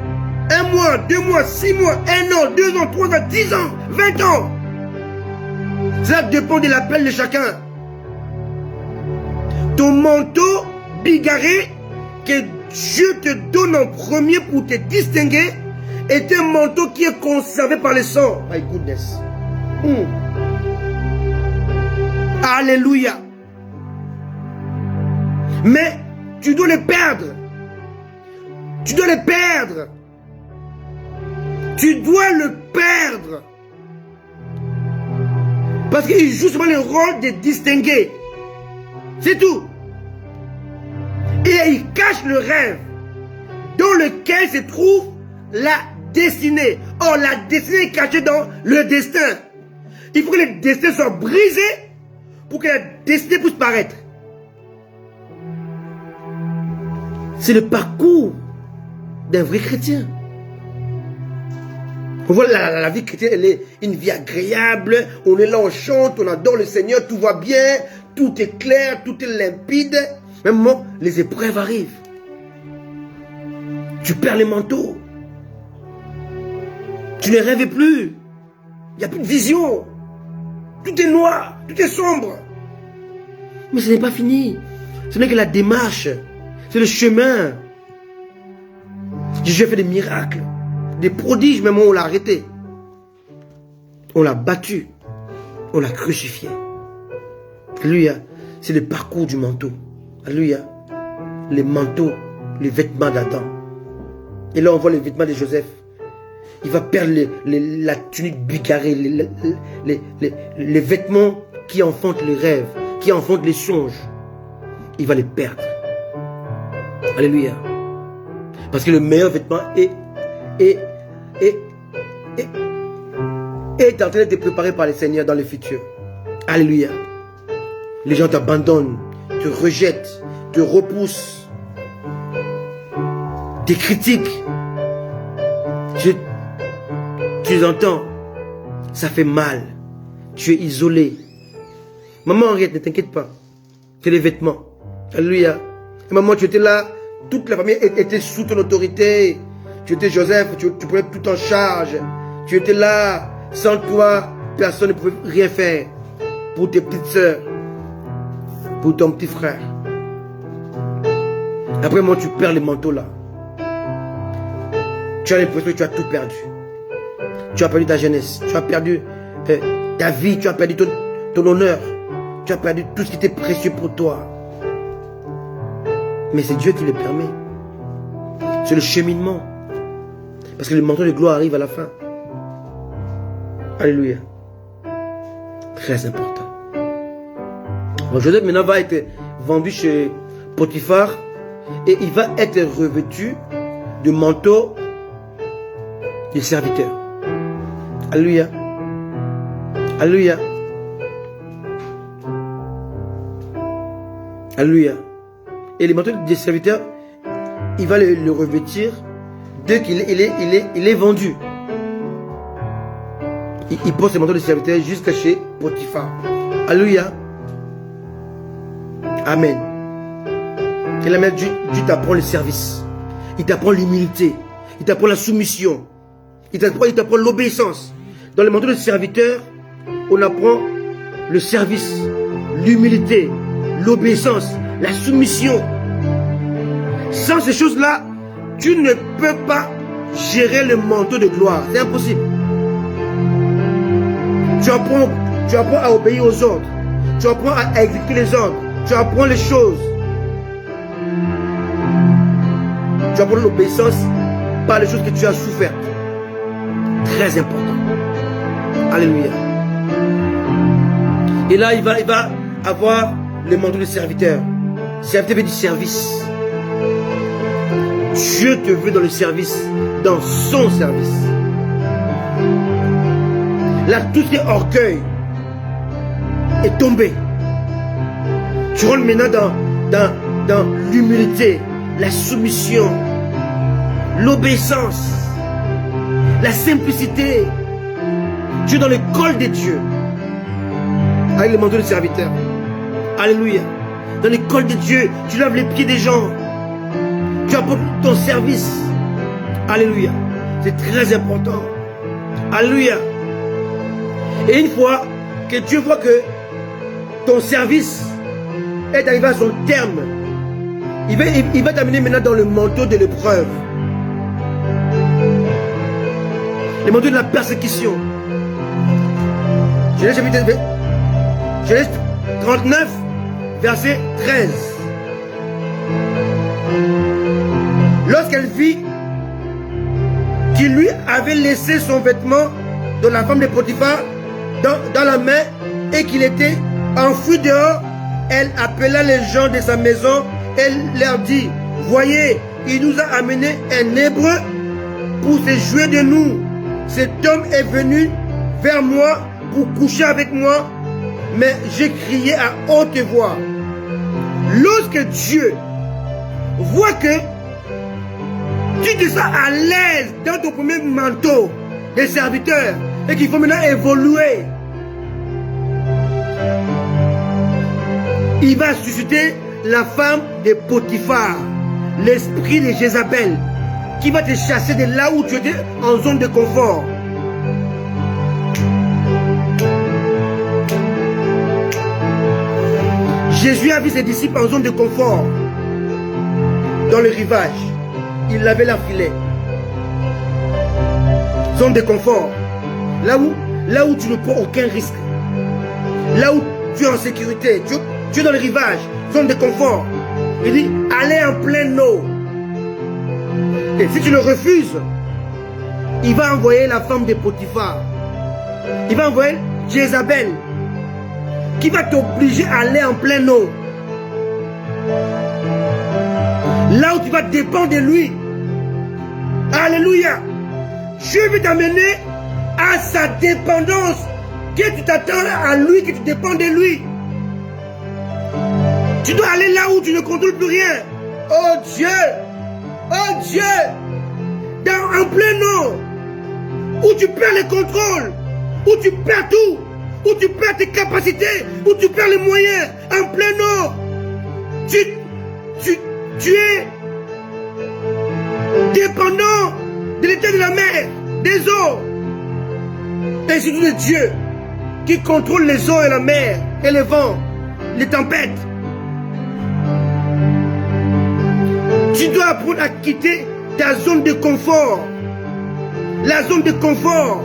1 mois, 2 mois, 6 mois, 1 an, 2 ans, 3 ans, 10 ans, 20 ans. Cela dépend de l'appel de chacun. Ton manteau bigarré que Dieu te donne en premier pour te distinguer est un manteau qui est conservé par le sang. My goodness. Alléluia. Mais tu dois le perdre. Tu dois le perdre. Tu dois le perdre. Parce qu'il joue seulement le rôle de distinguer. C'est tout. Et il cache le rêve dans lequel se trouve la destinée. Or, la destinée est cachée dans le destin. Il faut que le destin soit brisé pour que la destinée puisse paraître. C'est le parcours d'un vrai chrétien. On voit la vie chrétienne, elle est une vie agréable. On est là, on chante, on adore le Seigneur, tout va bien, tout est clair, tout est limpide. Même moment, les épreuves arrivent. Tu perds les manteaux. Tu ne rêves plus. Il n'y a plus de vision. Tout est noir, tout est sombre. Mais ce n'est pas fini. Ce n'est que la démarche. C'est le chemin. Jésus a fait des miracles, des prodiges, même on l'a arrêté. On l'a battu. On l'a crucifié. Alléluia. C'est le parcours du manteau. Alléluia. Les manteaux, les vêtements d'Adam. Et là, on voit les vêtements de Joseph. Il va perdre la tunique bigarrée, les vêtements qui enfantent les rêves, qui enfantent les songes. Il va les perdre. Alléluia. Parce que le meilleur vêtement est en train d'être préparé par le Seigneur dans le futur. Alléluia. Les gens t'abandonnent, te rejettent, te repoussent, te critiquent. Tu les entends, ça fait mal. Tu es isolé. Maman Henriette, ne t'inquiète pas. C'est les vêtements. Alléluia. Et maman, tu étais là, toute la famille était sous ton autorité. Tu étais Joseph, tu prenais tout en charge. Tu étais là, sans toi, personne ne pouvait rien faire. Pour tes petites sœurs, pour ton petit frère. Après moi, tu perds les manteaux là. Tu as l'impression que tu as tout perdu. Tu as perdu ta jeunesse, tu as perdu ta vie, tu as perdu ton honneur. Tu as perdu tout ce qui était précieux pour toi. Mais c'est Dieu qui le permet. C'est le cheminement. Parce que le manteau de gloire arrive à la fin. Alléluia. Très important. Bon, Joseph maintenant va être vendu chez Potiphar et il va être revêtu de manteau de serviteur. Alléluia. Alléluia. Alléluia. Et les manteaux des serviteurs, il va le revêtir dès qu'il est vendu. Il porte ses manteaux de serviteur jusqu'à chez Potiphar. Alléluia. Amen. Et là, Dieu t'apprend le service. Il t'apprend l'humilité. Il t'apprend la soumission. Il t'apprend l'obéissance. Dans le manteau de serviteur, on apprend le service, l'humilité, l'obéissance, la soumission. Sans ces choses-là, tu ne peux pas gérer le manteau de gloire. C'est impossible. Tu apprends à obéir aux ordres. Tu apprends à exécuter les ordres. Tu apprends les choses. Tu apprends l'obéissance par les choses que tu as souffert. Très important. Alléluia. Et là, il va avoir le manteau de serviteur. Serviteur veut du service. Dieu te veut dans le service, dans son service. Là, tout ce qui est orgueil est tombé. Tu rentres maintenant dans l'humilité, la soumission, l'obéissance, la simplicité. Tu es dans le col de Dieu. Avec le manteau de serviteur. Alléluia. Dans le col de Dieu, tu laves les pieds des gens. Tu apportes ton service. Alléluia. C'est très important. Alléluia. Et une fois que Dieu voit que ton service est arrivé à son terme, il va t'amener maintenant dans le manteau de l'épreuve. Le manteau de la persécution. Genèse 39, verset 13. Lorsqu'elle vit qu'il lui avait laissé son vêtement de la femme de Potiphar dans la main et qu'il était enfoui dehors, elle appela les gens de sa maison. Elle leur dit: voyez, il nous a amené un Hébreu pour se jouer de nous. Cet homme est venu vers moi pour coucher avec moi, mais j'ai crié à haute voix. Lorsque Dieu voit que tu te sens à l'aise dans ton premier manteau de serviteur et qu'il faut maintenant évoluer, il va susciter la femme de Potiphar, l'esprit de Jézabel, qui va te chasser de là où tu étais en zone de confort. Jésus a vu ses disciples en zone de confort. Dans le rivage, il avait leur filet. Zone de confort. Là où tu ne prends aucun risque. Là où tu es en sécurité, tu es dans le rivage, zone de confort. Il dit, allez en pleine eau. Et si tu le refuses, il va envoyer la femme de Potiphar. Il va envoyer Jézabel, qui va t'obliger à aller en pleine eau. Là où tu vas dépendre de lui. Alléluia. Dieu veut t'amener à sa dépendance. Que tu t'attends à lui, que tu dépends de lui. Tu dois aller là où tu ne contrôles plus rien. Oh Dieu. Oh Dieu. En plein eau. Où tu perds le contrôle. Où tu perds tout. Où tu perds tes capacités. Où tu perds les moyens. En plein eau. Tu es dépendant de l'état de la mer, des eaux. Et surtout de Dieu qui contrôle les eaux et la mer et les vents, les tempêtes. Tu dois apprendre à quitter ta zone de confort. La zone de confort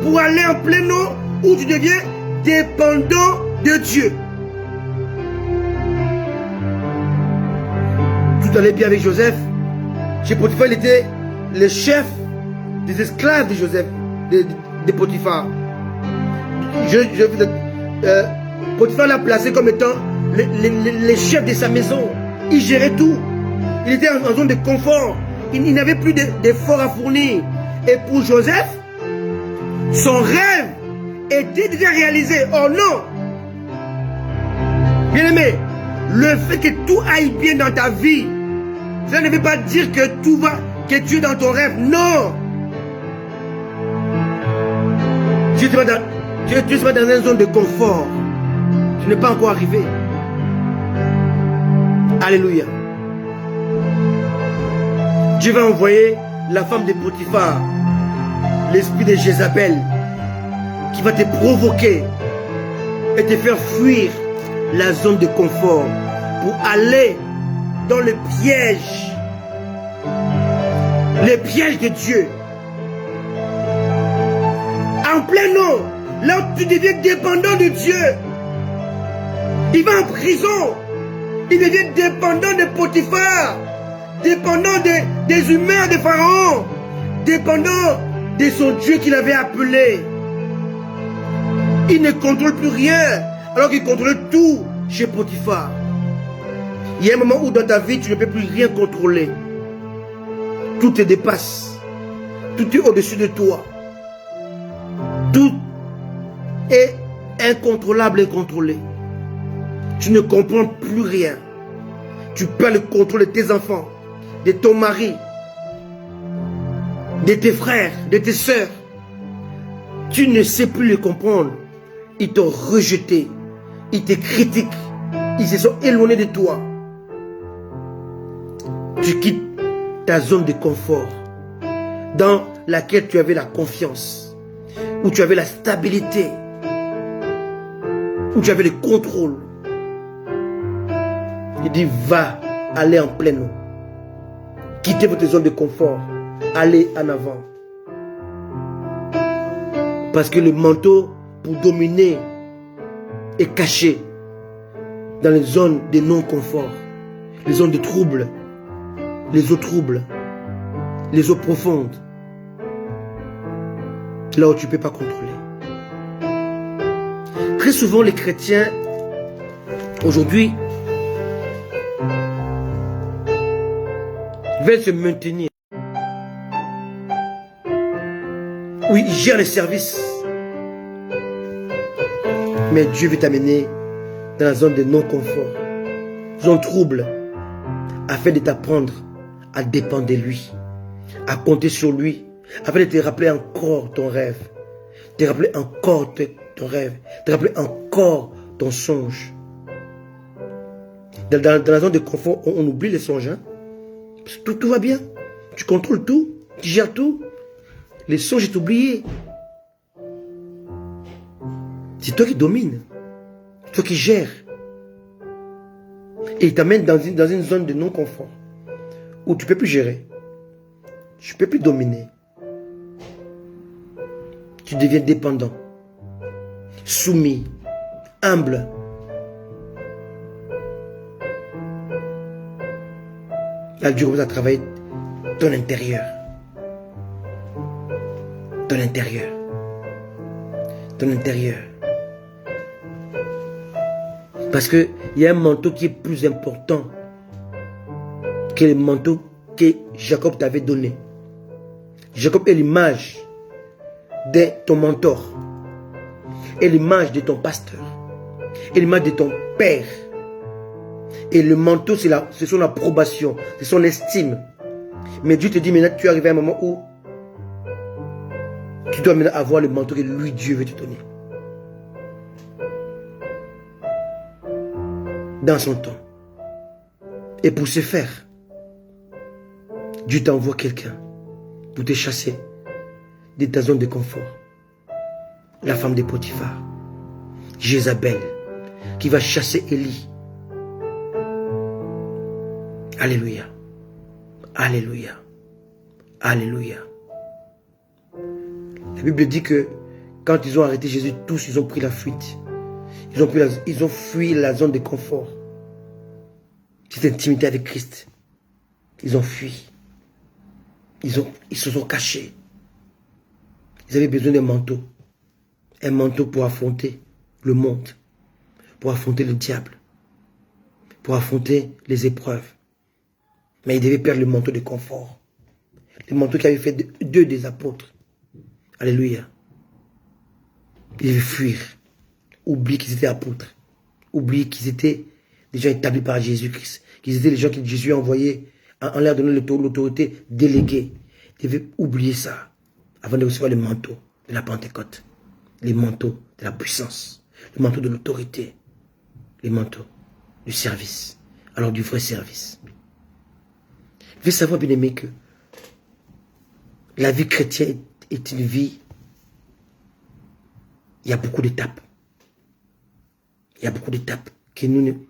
pour aller en pleine eau où tu deviens dépendant de Dieu. Tout allait bien avec Joseph. Chez Potiphar, il était le chef des esclaves de Joseph, de Potiphar. Potiphar l'a placé comme étant le chef de sa maison. Il gérait tout. Il était en zone de confort. Il n'avait plus d'efforts à fournir. Et pour Joseph, son rêve était déjà réalisé. Oh non! Bien aimé, le fait que tout aille bien dans ta vie, ça ne veut pas dire que tout va, que tu es dans ton rêve. Non! Tu es dans une zone de confort. Tu n'es pas encore arrivé. Alléluia. Dieu va envoyer la femme de Potiphar, l'esprit de Jézabel, qui va te provoquer et te faire fuir la zone de confort pour aller dans le piège de Dieu. En plein eau, là où tu deviens dépendant de Dieu. Il va en prison. Il devient dépendant de Potiphar, dépendant des humeurs de Pharaon, dépendant de son Dieu qu'il avait appelé. Il ne contrôle plus rien, alors qu'il contrôle tout chez Potiphar. Il y a un moment où dans ta vie, tu ne peux plus rien contrôler. Tout te dépasse. Tout est au-dessus de toi. Tout est incontrôlable et contrôlé. Tu ne comprends plus rien. Tu perds le contrôle de tes enfants, de ton mari, de tes frères, de tes sœurs. Tu ne sais plus les comprendre. Ils t'ont rejeté. Ils te critiquent. Ils se sont éloignés de toi. Tu quittes ta zone de confort dans laquelle tu avais la confiance, où tu avais la stabilité, où tu avais le contrôle. Il dit, va, allez en pleine eau. Quittez votre zone de confort. Allez en avant. Parce que le manteau pour dominer est caché dans les zones de non-confort, les zones de trouble, les eaux troubles, les eaux profondes, là où tu ne peux pas contrôler. Très souvent, les chrétiens, aujourd'hui, veulent se maintenir. Oui, ils gèrent les services. Mais Dieu veut t'amener dans la zone de non-confort, zone trouble, afin de t'apprendre à dépendre de lui, à compter sur lui, afin de te rappeler encore ton rêve, te rappeler encore ton rêve, te rappeler encore ton songe. Dans la zone de confort, on oublie les songes. Hein? Parce que tout va bien. Tu contrôles tout, tu gères tout. Les songes sont oubliés. C'est toi qui domines, toi qui gères. Et il t'amène dans une zone de non-confort où tu ne peux plus gérer. Tu ne peux plus dominer. Tu deviens dépendant, soumis, humble, Là, Dieu commence à travailler ton intérieur. Ton intérieur. Ton intérieur. Parce qu'il y a un manteau qui est plus important que le manteau que Jacob t'avait donné. Jacob est l'image de ton mentor. Est l'image de ton pasteur. Est l'image de ton père. Et le manteau, c'est son approbation, c'est son estime. Mais Dieu te dit maintenant, tu es arrivé à un moment où tu dois maintenant avoir le manteau que lui, Dieu veut te donner. Dans son temps. Et pour ce faire, Dieu t'envoie quelqu'un pour te chasser de ta zone de confort. La femme de Potiphar, Jézabel, qui va chasser Élie. Alléluia. Alléluia. Alléluia. La Bible dit que quand ils ont arrêté Jésus, tous ils ont pris la fuite. Ils ont fui la zone de confort. Cette intimité avec Christ. Ils ont fui. Ils se sont cachés. Ils avaient besoin d'un manteau. Un manteau pour affronter le monde. Pour affronter le diable. Pour affronter les épreuves. Mais ils devaient perdre le manteau de confort. Le manteau qui avait fait d'eux des apôtres. Alléluia. Ils devaient fuir. Oublier qu'ils étaient apôtres. Oublier qu'ils étaient des gens établis par Jésus-Christ. Qu'ils étaient les gens que Jésus a envoyés en leur donnant l'autorité déléguée. Ils devaient oublier ça avant de recevoir le manteau de la Pentecôte. Les manteaux de la puissance. Le manteau de l'autorité. Les manteaux du service. Alors du vrai service. Vous devez savoir, bien aimé, que la vie chrétienne est une vie. Il y a beaucoup d'étapes. Il y a beaucoup d'étapes que nous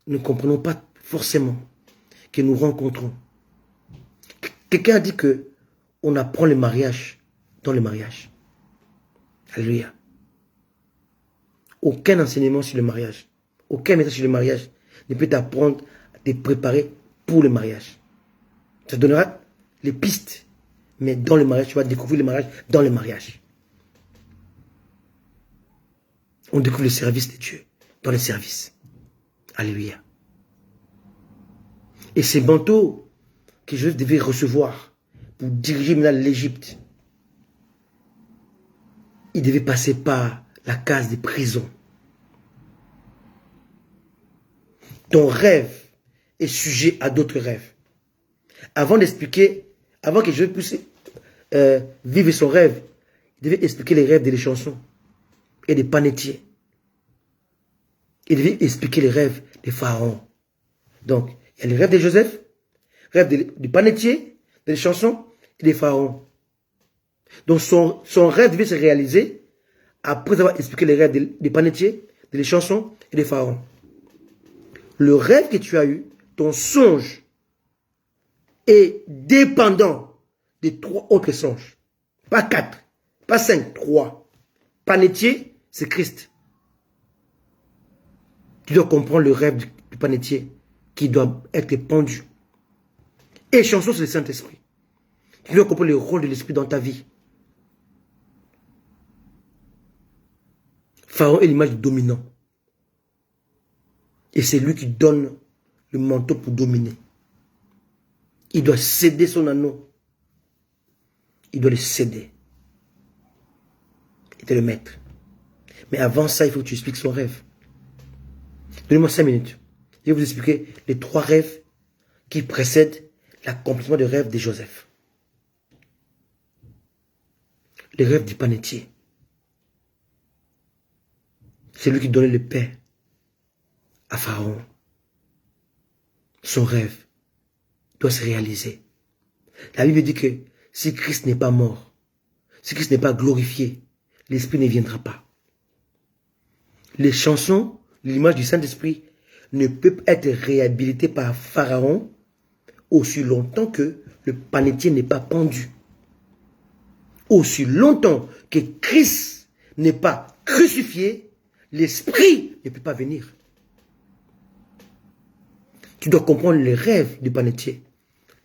ne comprenons pas forcément, que nous rencontrons. Quelqu'un a dit que on apprend le mariage dans le mariage. Alléluia. Aucun enseignement sur le mariage, aucun message sur le mariage ne peut t'apprendre à te préparer pour le mariage. Ça te donnera les pistes, mais dans le mariage, tu vas découvrir le mariage dans le mariage. On découvre le service de Dieu dans le service. Alléluia. Et ces manteaux que Joseph devait recevoir pour diriger maintenant l'Égypte, il devait passer par la case des prisons. Ton rêve est sujet à d'autres rêves. Avant d'expliquer, avant que Joseph puisse vivre son rêve, il devait expliquer les rêves des chansons et des panetiers. Il devait expliquer les rêves des pharaons. Donc, il y a les rêves de Joseph, rêves du panetier, des chansons et des pharaons. Donc, son rêve devait se réaliser après avoir expliqué les rêves des panetiers, des chansons et des pharaons. Le rêve que tu as eu, ton songe, est dépendant des 3 autres songes. Pas 4, pas 5, 3. Panetier, c'est Christ. Tu dois comprendre le rêve du panetier qui doit être pendu. Et chanson, c'est le Saint-Esprit. Tu dois comprendre le rôle de l'Esprit dans ta vie. Pharaon est l'image du dominant. Et c'est lui qui donne le manteau pour dominer. Il doit céder son anneau. Il doit le céder. Et te le mettre. Mais avant ça, il faut que tu expliques son rêve. Donnez-moi 5 minutes. Je vais vous expliquer les 3 rêves qui précèdent l'accomplissement des rêves de Joseph. Les rêves du panetier. C'est lui qui donnait le pain à Pharaon. Son rêve doit se réaliser. La Bible dit que si Christ n'est pas mort, si Christ n'est pas glorifié, l'Esprit ne viendra pas. Les chansons, l'image du Saint-Esprit, ne peut être réhabilitée par Pharaon aussi longtemps que le panetier n'est pas pendu. Aussi longtemps que Christ n'est pas crucifié, l'Esprit ne peut pas venir. Tu dois comprendre les rêves du panetier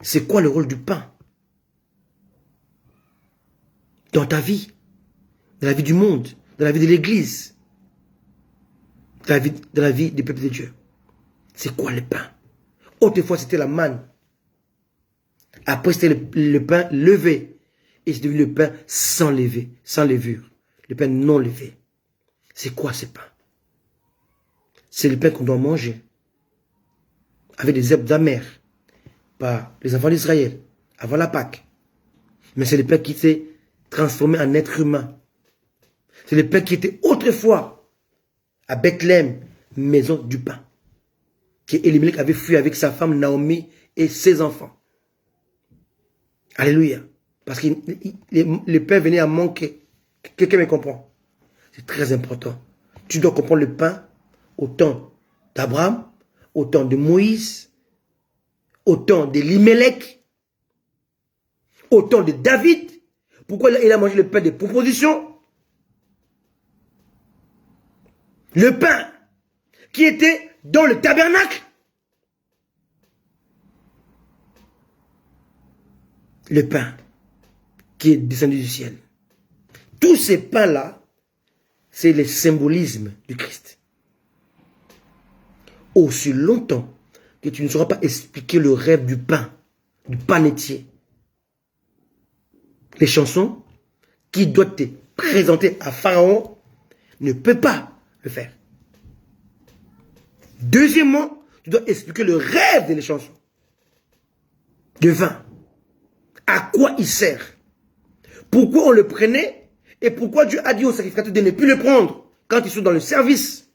C'est quoi le rôle du pain dans ta vie, dans la vie du monde, dans la vie de l'église, dans la vie du peuple de Dieu? C'est quoi le pain? Autrefois, c'était la manne. Après, c'était le pain levé. Et c'est devenu le pain sans lever, sans levure. Le pain non levé. C'est quoi ce pain? C'est le pain qu'on doit manger avec des herbes d'amère par les enfants d'Israël avant la Pâque. Mais c'est le pain qui s'est transformé en être humain. C'est le pain qui était autrefois à Bethléem, maison du pain, qui Elimelech avait fui avec sa femme Naomi et ses enfants. Alléluia. Parce que le pain venait à manquer. Quelqu'un me comprend? C'est très important. Tu dois comprendre le pain au temps d'Abraham, au temps de Moïse, au temps d'Elimelech, au temps de David. Pourquoi il a mangé le pain des propositions? Le pain qui était dans le tabernacle. Le pain qui est descendu du ciel. Tous ces pains-là, c'est le symbolisme du Christ. Aussi longtemps que tu ne sauras pas expliquer le rêve du panetier, les chansons qui doivent te présenter à Pharaon ne peut pas le faire. Deuxièmement, tu dois expliquer le rêve des chansons. De vin. À quoi il sert? Pourquoi on le prenait? Et pourquoi Dieu a dit aux sacrificateurs de ne plus le prendre quand ils sont dans le service?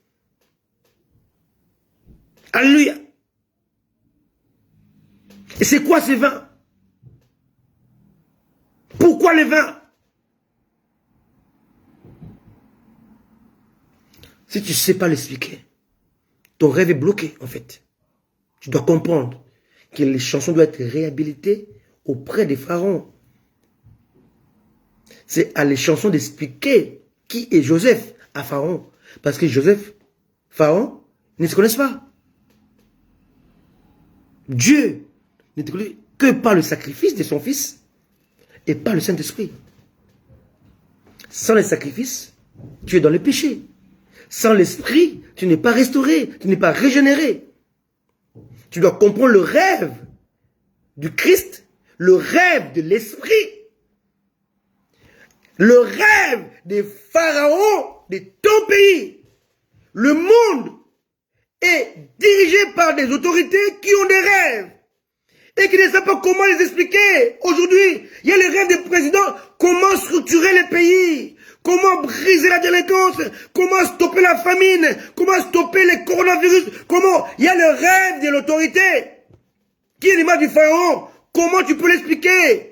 Alléluia. Et c'est quoi ce vin? Pourquoi le vin? Si tu ne sais pas l'expliquer, ton rêve est bloqué en fait. Tu dois comprendre que les chansons doivent être réhabilitées auprès des pharaons. C'est à les chansons d'expliquer qui est Joseph à Pharaon. Parce que Joseph, Pharaon, ne se connaissent pas. Dieu ne te connaît que par le sacrifice de son fils et par le Saint-Esprit. Sans le sacrifice, tu es dans le péché. Sans l'esprit, tu n'es pas restauré, tu n'es pas régénéré. Tu dois comprendre le rêve du Christ, le rêve de l'esprit. Le rêve des pharaons de ton pays. Le monde est dirigé par des autorités qui ont des rêves et qui ne savent pas comment les expliquer. Aujourd'hui, il y a les rêves des présidents, comment structurer les pays, comment briser la délinquance, comment stopper la famine, comment stopper les coronavirus, comment... Il y a le rêve de l'autorité qui est l'image du pharaon. Comment tu peux l'expliquer?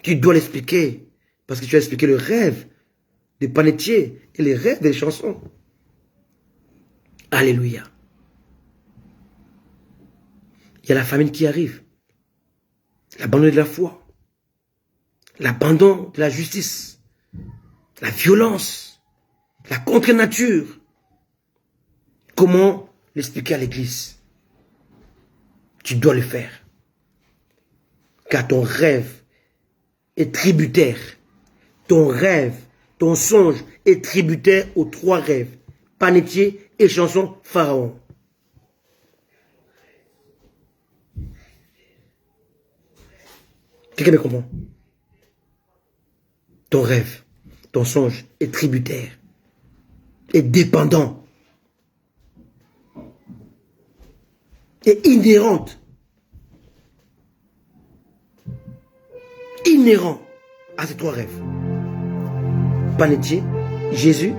Tu dois l'expliquer, parce que tu as expliqué le rêve des panetiers et les rêves des chansons. Alléluia. Il y a la famine qui arrive, l'abandon de la foi, l'abandon de la justice, la violence, la contre-nature. Comment l'expliquer à l'église? Tu dois le faire. Car ton rêve est tributaire. Ton rêve, ton songe est tributaire aux trois rêves. Panetier et chanson pharaon. Quelqu'un me comprend? Ton rêve, ton songe est tributaire, est dépendant, est inhérente à ces trois rêves. Panetier, Jésus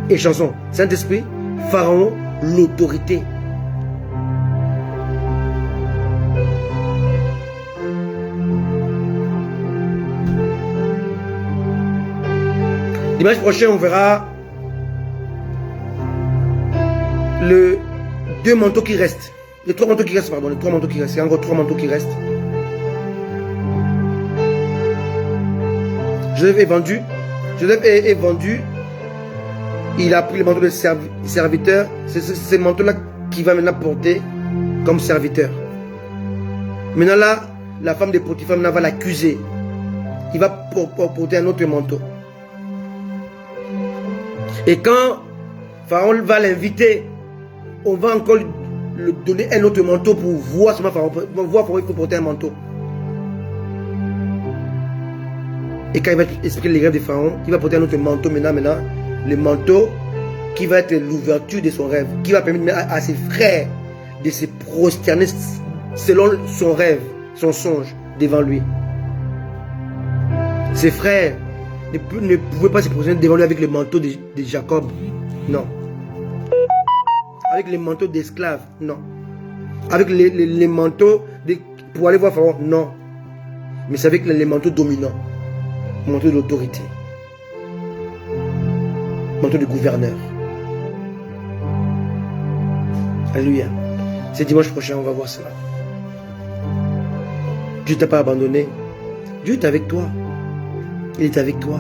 et chanson Saint-Esprit, Pharaon, l'autorité. Dimanche prochain, on verra les deux manteaux qui restent. Les trois manteaux qui restent, pardon, les trois manteaux qui restent. Il y a encore trois manteaux qui restent. Joseph est vendu. Joseph est vendu. Il a pris le manteau de serviteur. C'est ce manteau-là qu'il va maintenant porter comme serviteur. Maintenant là, la femme de Potiphar va l'accuser. Il va porter un autre manteau. Et quand Pharaon va l'inviter, on va encore lui donner un autre manteau pour voir comment Pharaon, il faut porter un manteau. Et quand il va expliquer les rêves de Pharaon, il va porter un autre manteau maintenant, le manteau qui va être l'ouverture de son rêve, qui va permettre à ses frères de se prosterner selon son rêve, son songe devant lui. Ses frères ne pouvaient pas se prosterner devant lui avec le manteau de Jacob, non. Avec les manteaux d'esclaves, non. Avec les manteaux pour aller voir Pharaon, non. Mais c'est avec les manteaux dominants, manteau de l'autorité, manteau de gouverneur. Alléluia. C'est dimanche prochain, on va voir cela. Dieu ne t'a pas abandonné. Dieu est avec toi. Il est avec toi.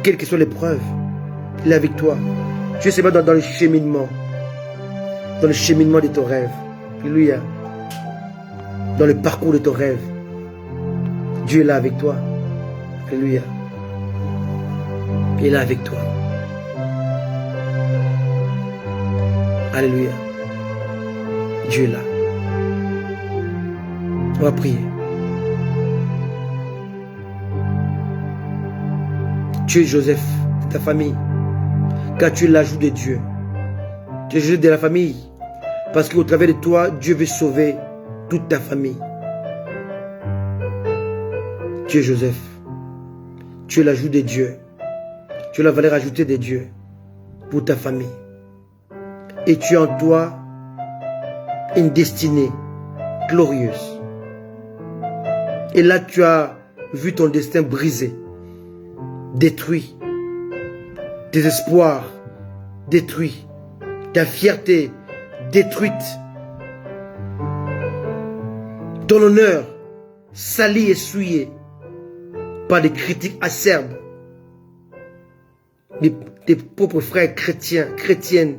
Quelle que soit l'épreuve, il est avec toi. Dieu se met dans le cheminement. Dans le cheminement de ton rêve. Alléluia. Dans le parcours de ton rêve. Dieu est là avec toi. Alléluia. Il est là avec toi. Alléluia. Dieu est là. On va prier. Tu es Joseph de ta famille, car tu es l'ajout de Dieu. Tu es Joseph de la famille, parce qu'au travers de toi, Dieu veut sauver toute ta famille. Tu es Joseph. Tu es l'ajout de Dieu. Tu es la valeur ajoutée de Dieu pour ta famille. Et tu as en toi une destinée glorieuse. Et là, tu as vu ton destin brisé, détruit, tes espoirs détruits, ta fierté détruite, ton honneur sali et souillé par des critiques acerbes de tes propres frères chrétiens, chrétiennes,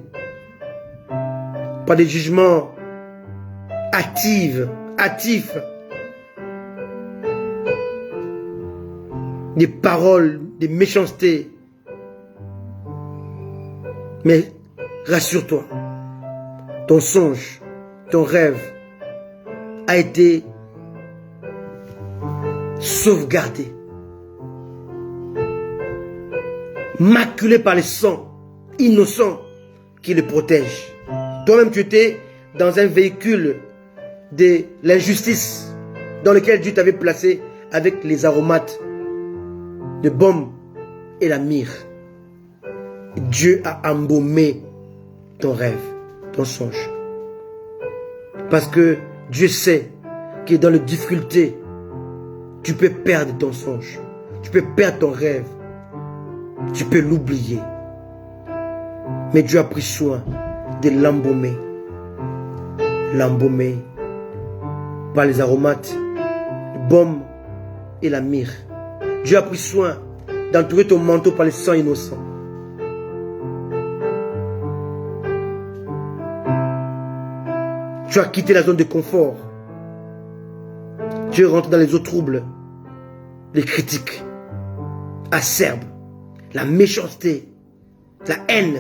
par des jugements hâtifs, des paroles, des méchancetés. Mais rassure-toi, ton songe, ton rêve a été sauvegardé, maculé par le sang innocent qui le protège. Toi-même, tu étais dans un véhicule de l'injustice dans lequel Dieu t'avait placé avec les aromates de baume et la myrrhe. Dieu a embaumé ton rêve, ton songe. Parce que Dieu sait que dans les difficultés, tu peux perdre ton songe. Tu peux perdre ton rêve. Tu peux l'oublier. Mais Dieu a pris soin de l'embaumer. L'embaumer par les aromates, le baume et la myrrhe. Dieu a pris soin d'entourer ton manteau par le sang innocent. Tu as quitté la zone de confort. Tu es rentré dans les eaux troubles, les critiques acerbes, la méchanceté, la haine.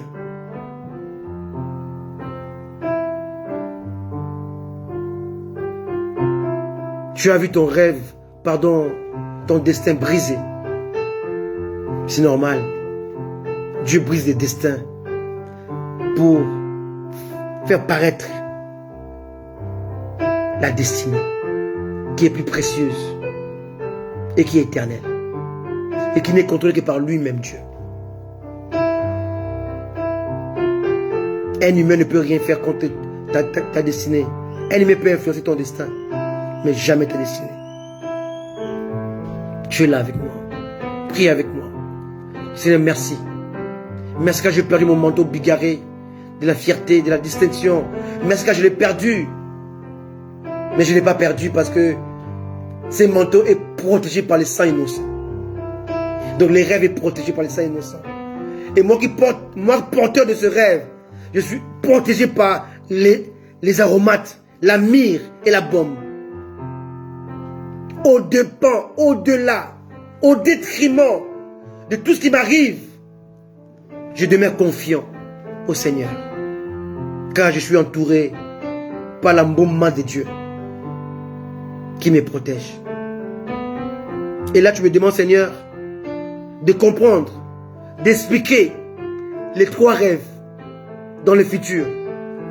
Tu as vu ton rêve, ton destin brisé. C'est normal. Dieu brise des destins pour faire paraître la destinée qui est plus précieuse et qui est éternelle et qui n'est contrôlée que par lui-même, Dieu. Un humain ne peut rien faire contre ta destinée. Un humain peut influencer ton destin, mais jamais ta destinée. Tu es là avec moi. Prie avec moi. Seigneur, merci. Merci car j'ai perdu mon manteau bigarré de la fierté, de la distinction. Merci car je l'ai perdu. Mais je ne l'ai pas perdu parce que ce manteau est protégé par le sang innocent. Donc les rêves sont protégés par le sang innocent. Et moi porteur de ce rêve, je suis protégé par les aromates, la myrrhe et la baume. Au dépens, au-delà, au détriment de tout ce qui m'arrive, je demeure confiant au Seigneur. Car je suis entouré par l'embaumement de Dieu qui me protège. Et là, tu me demandes, Seigneur, de comprendre, d'expliquer les 3 rêves dans le futur.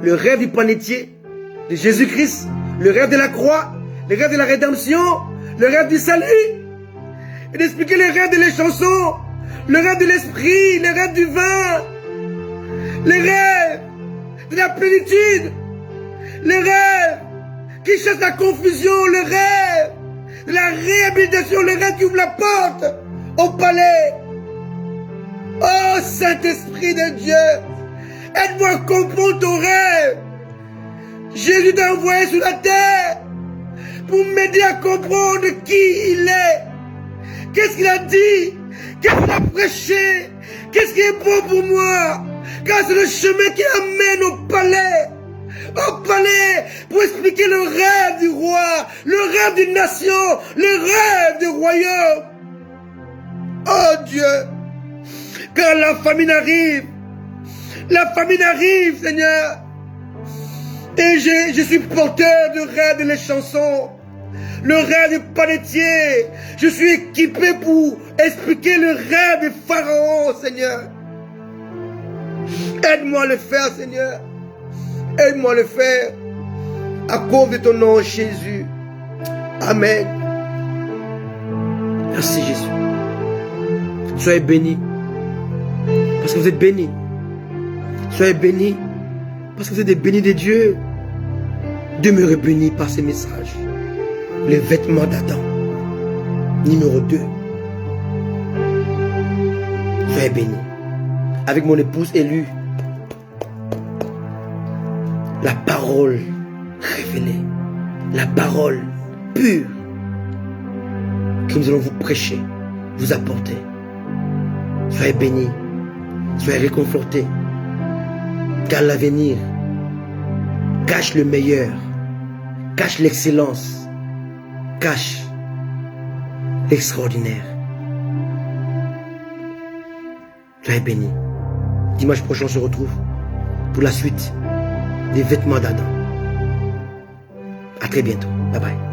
Le rêve du panetier, de Jésus-Christ, le rêve de la croix, le rêve de la rédemption, le rêve du salut. Et d'expliquer les rêves de les chansons, le rêve de l'esprit, le rêve du vin, les rêves de la plénitude, les rêves qui chassent la confusion, le rêve de la réhabilitation, le rêve qui ouvre la porte au palais. Oh Saint-Esprit de Dieu, aide-moi à comprendre ton rêve. Jésus t'a envoyé sur la terre pour m'aider à comprendre qui il est. Qu'est-ce qu'il a dit? Qu'est-ce qu'il a prêché? Qu'est-ce qui est bon pour moi? Car c'est le chemin qui amène au palais. Au palais, pour expliquer le rêve du roi, le rêve d'une nation, le rêve du royaume. Oh Dieu, quand la famine arrive, Seigneur, et je suis porteur de rêves de les chansons, le rêve du panetier, je suis équipé pour expliquer le rêve du pharaon, Seigneur. Aide-moi à le faire, Seigneur. Aide-moi à le faire. À cause de ton nom, Jésus. Amen. Merci, Jésus. Soyez bénis. Parce que vous êtes bénis. Soyez bénis. Parce que vous êtes des bénis de Dieu. Demeurez bénis par ces messages. Les vêtements d'Adam. Numéro 2. Soyez bénis. Avec mon épouse élue. La parole révélée, la parole pure que nous allons vous prêcher, vous apporter. Soyez bénis, soyez réconfortés, car l'avenir cache le meilleur, cache l'excellence, cache l'extraordinaire. Soyez bénis. Dimanche prochain, on se retrouve pour la suite des vêtements d'Adam. À très bientôt. Bye bye.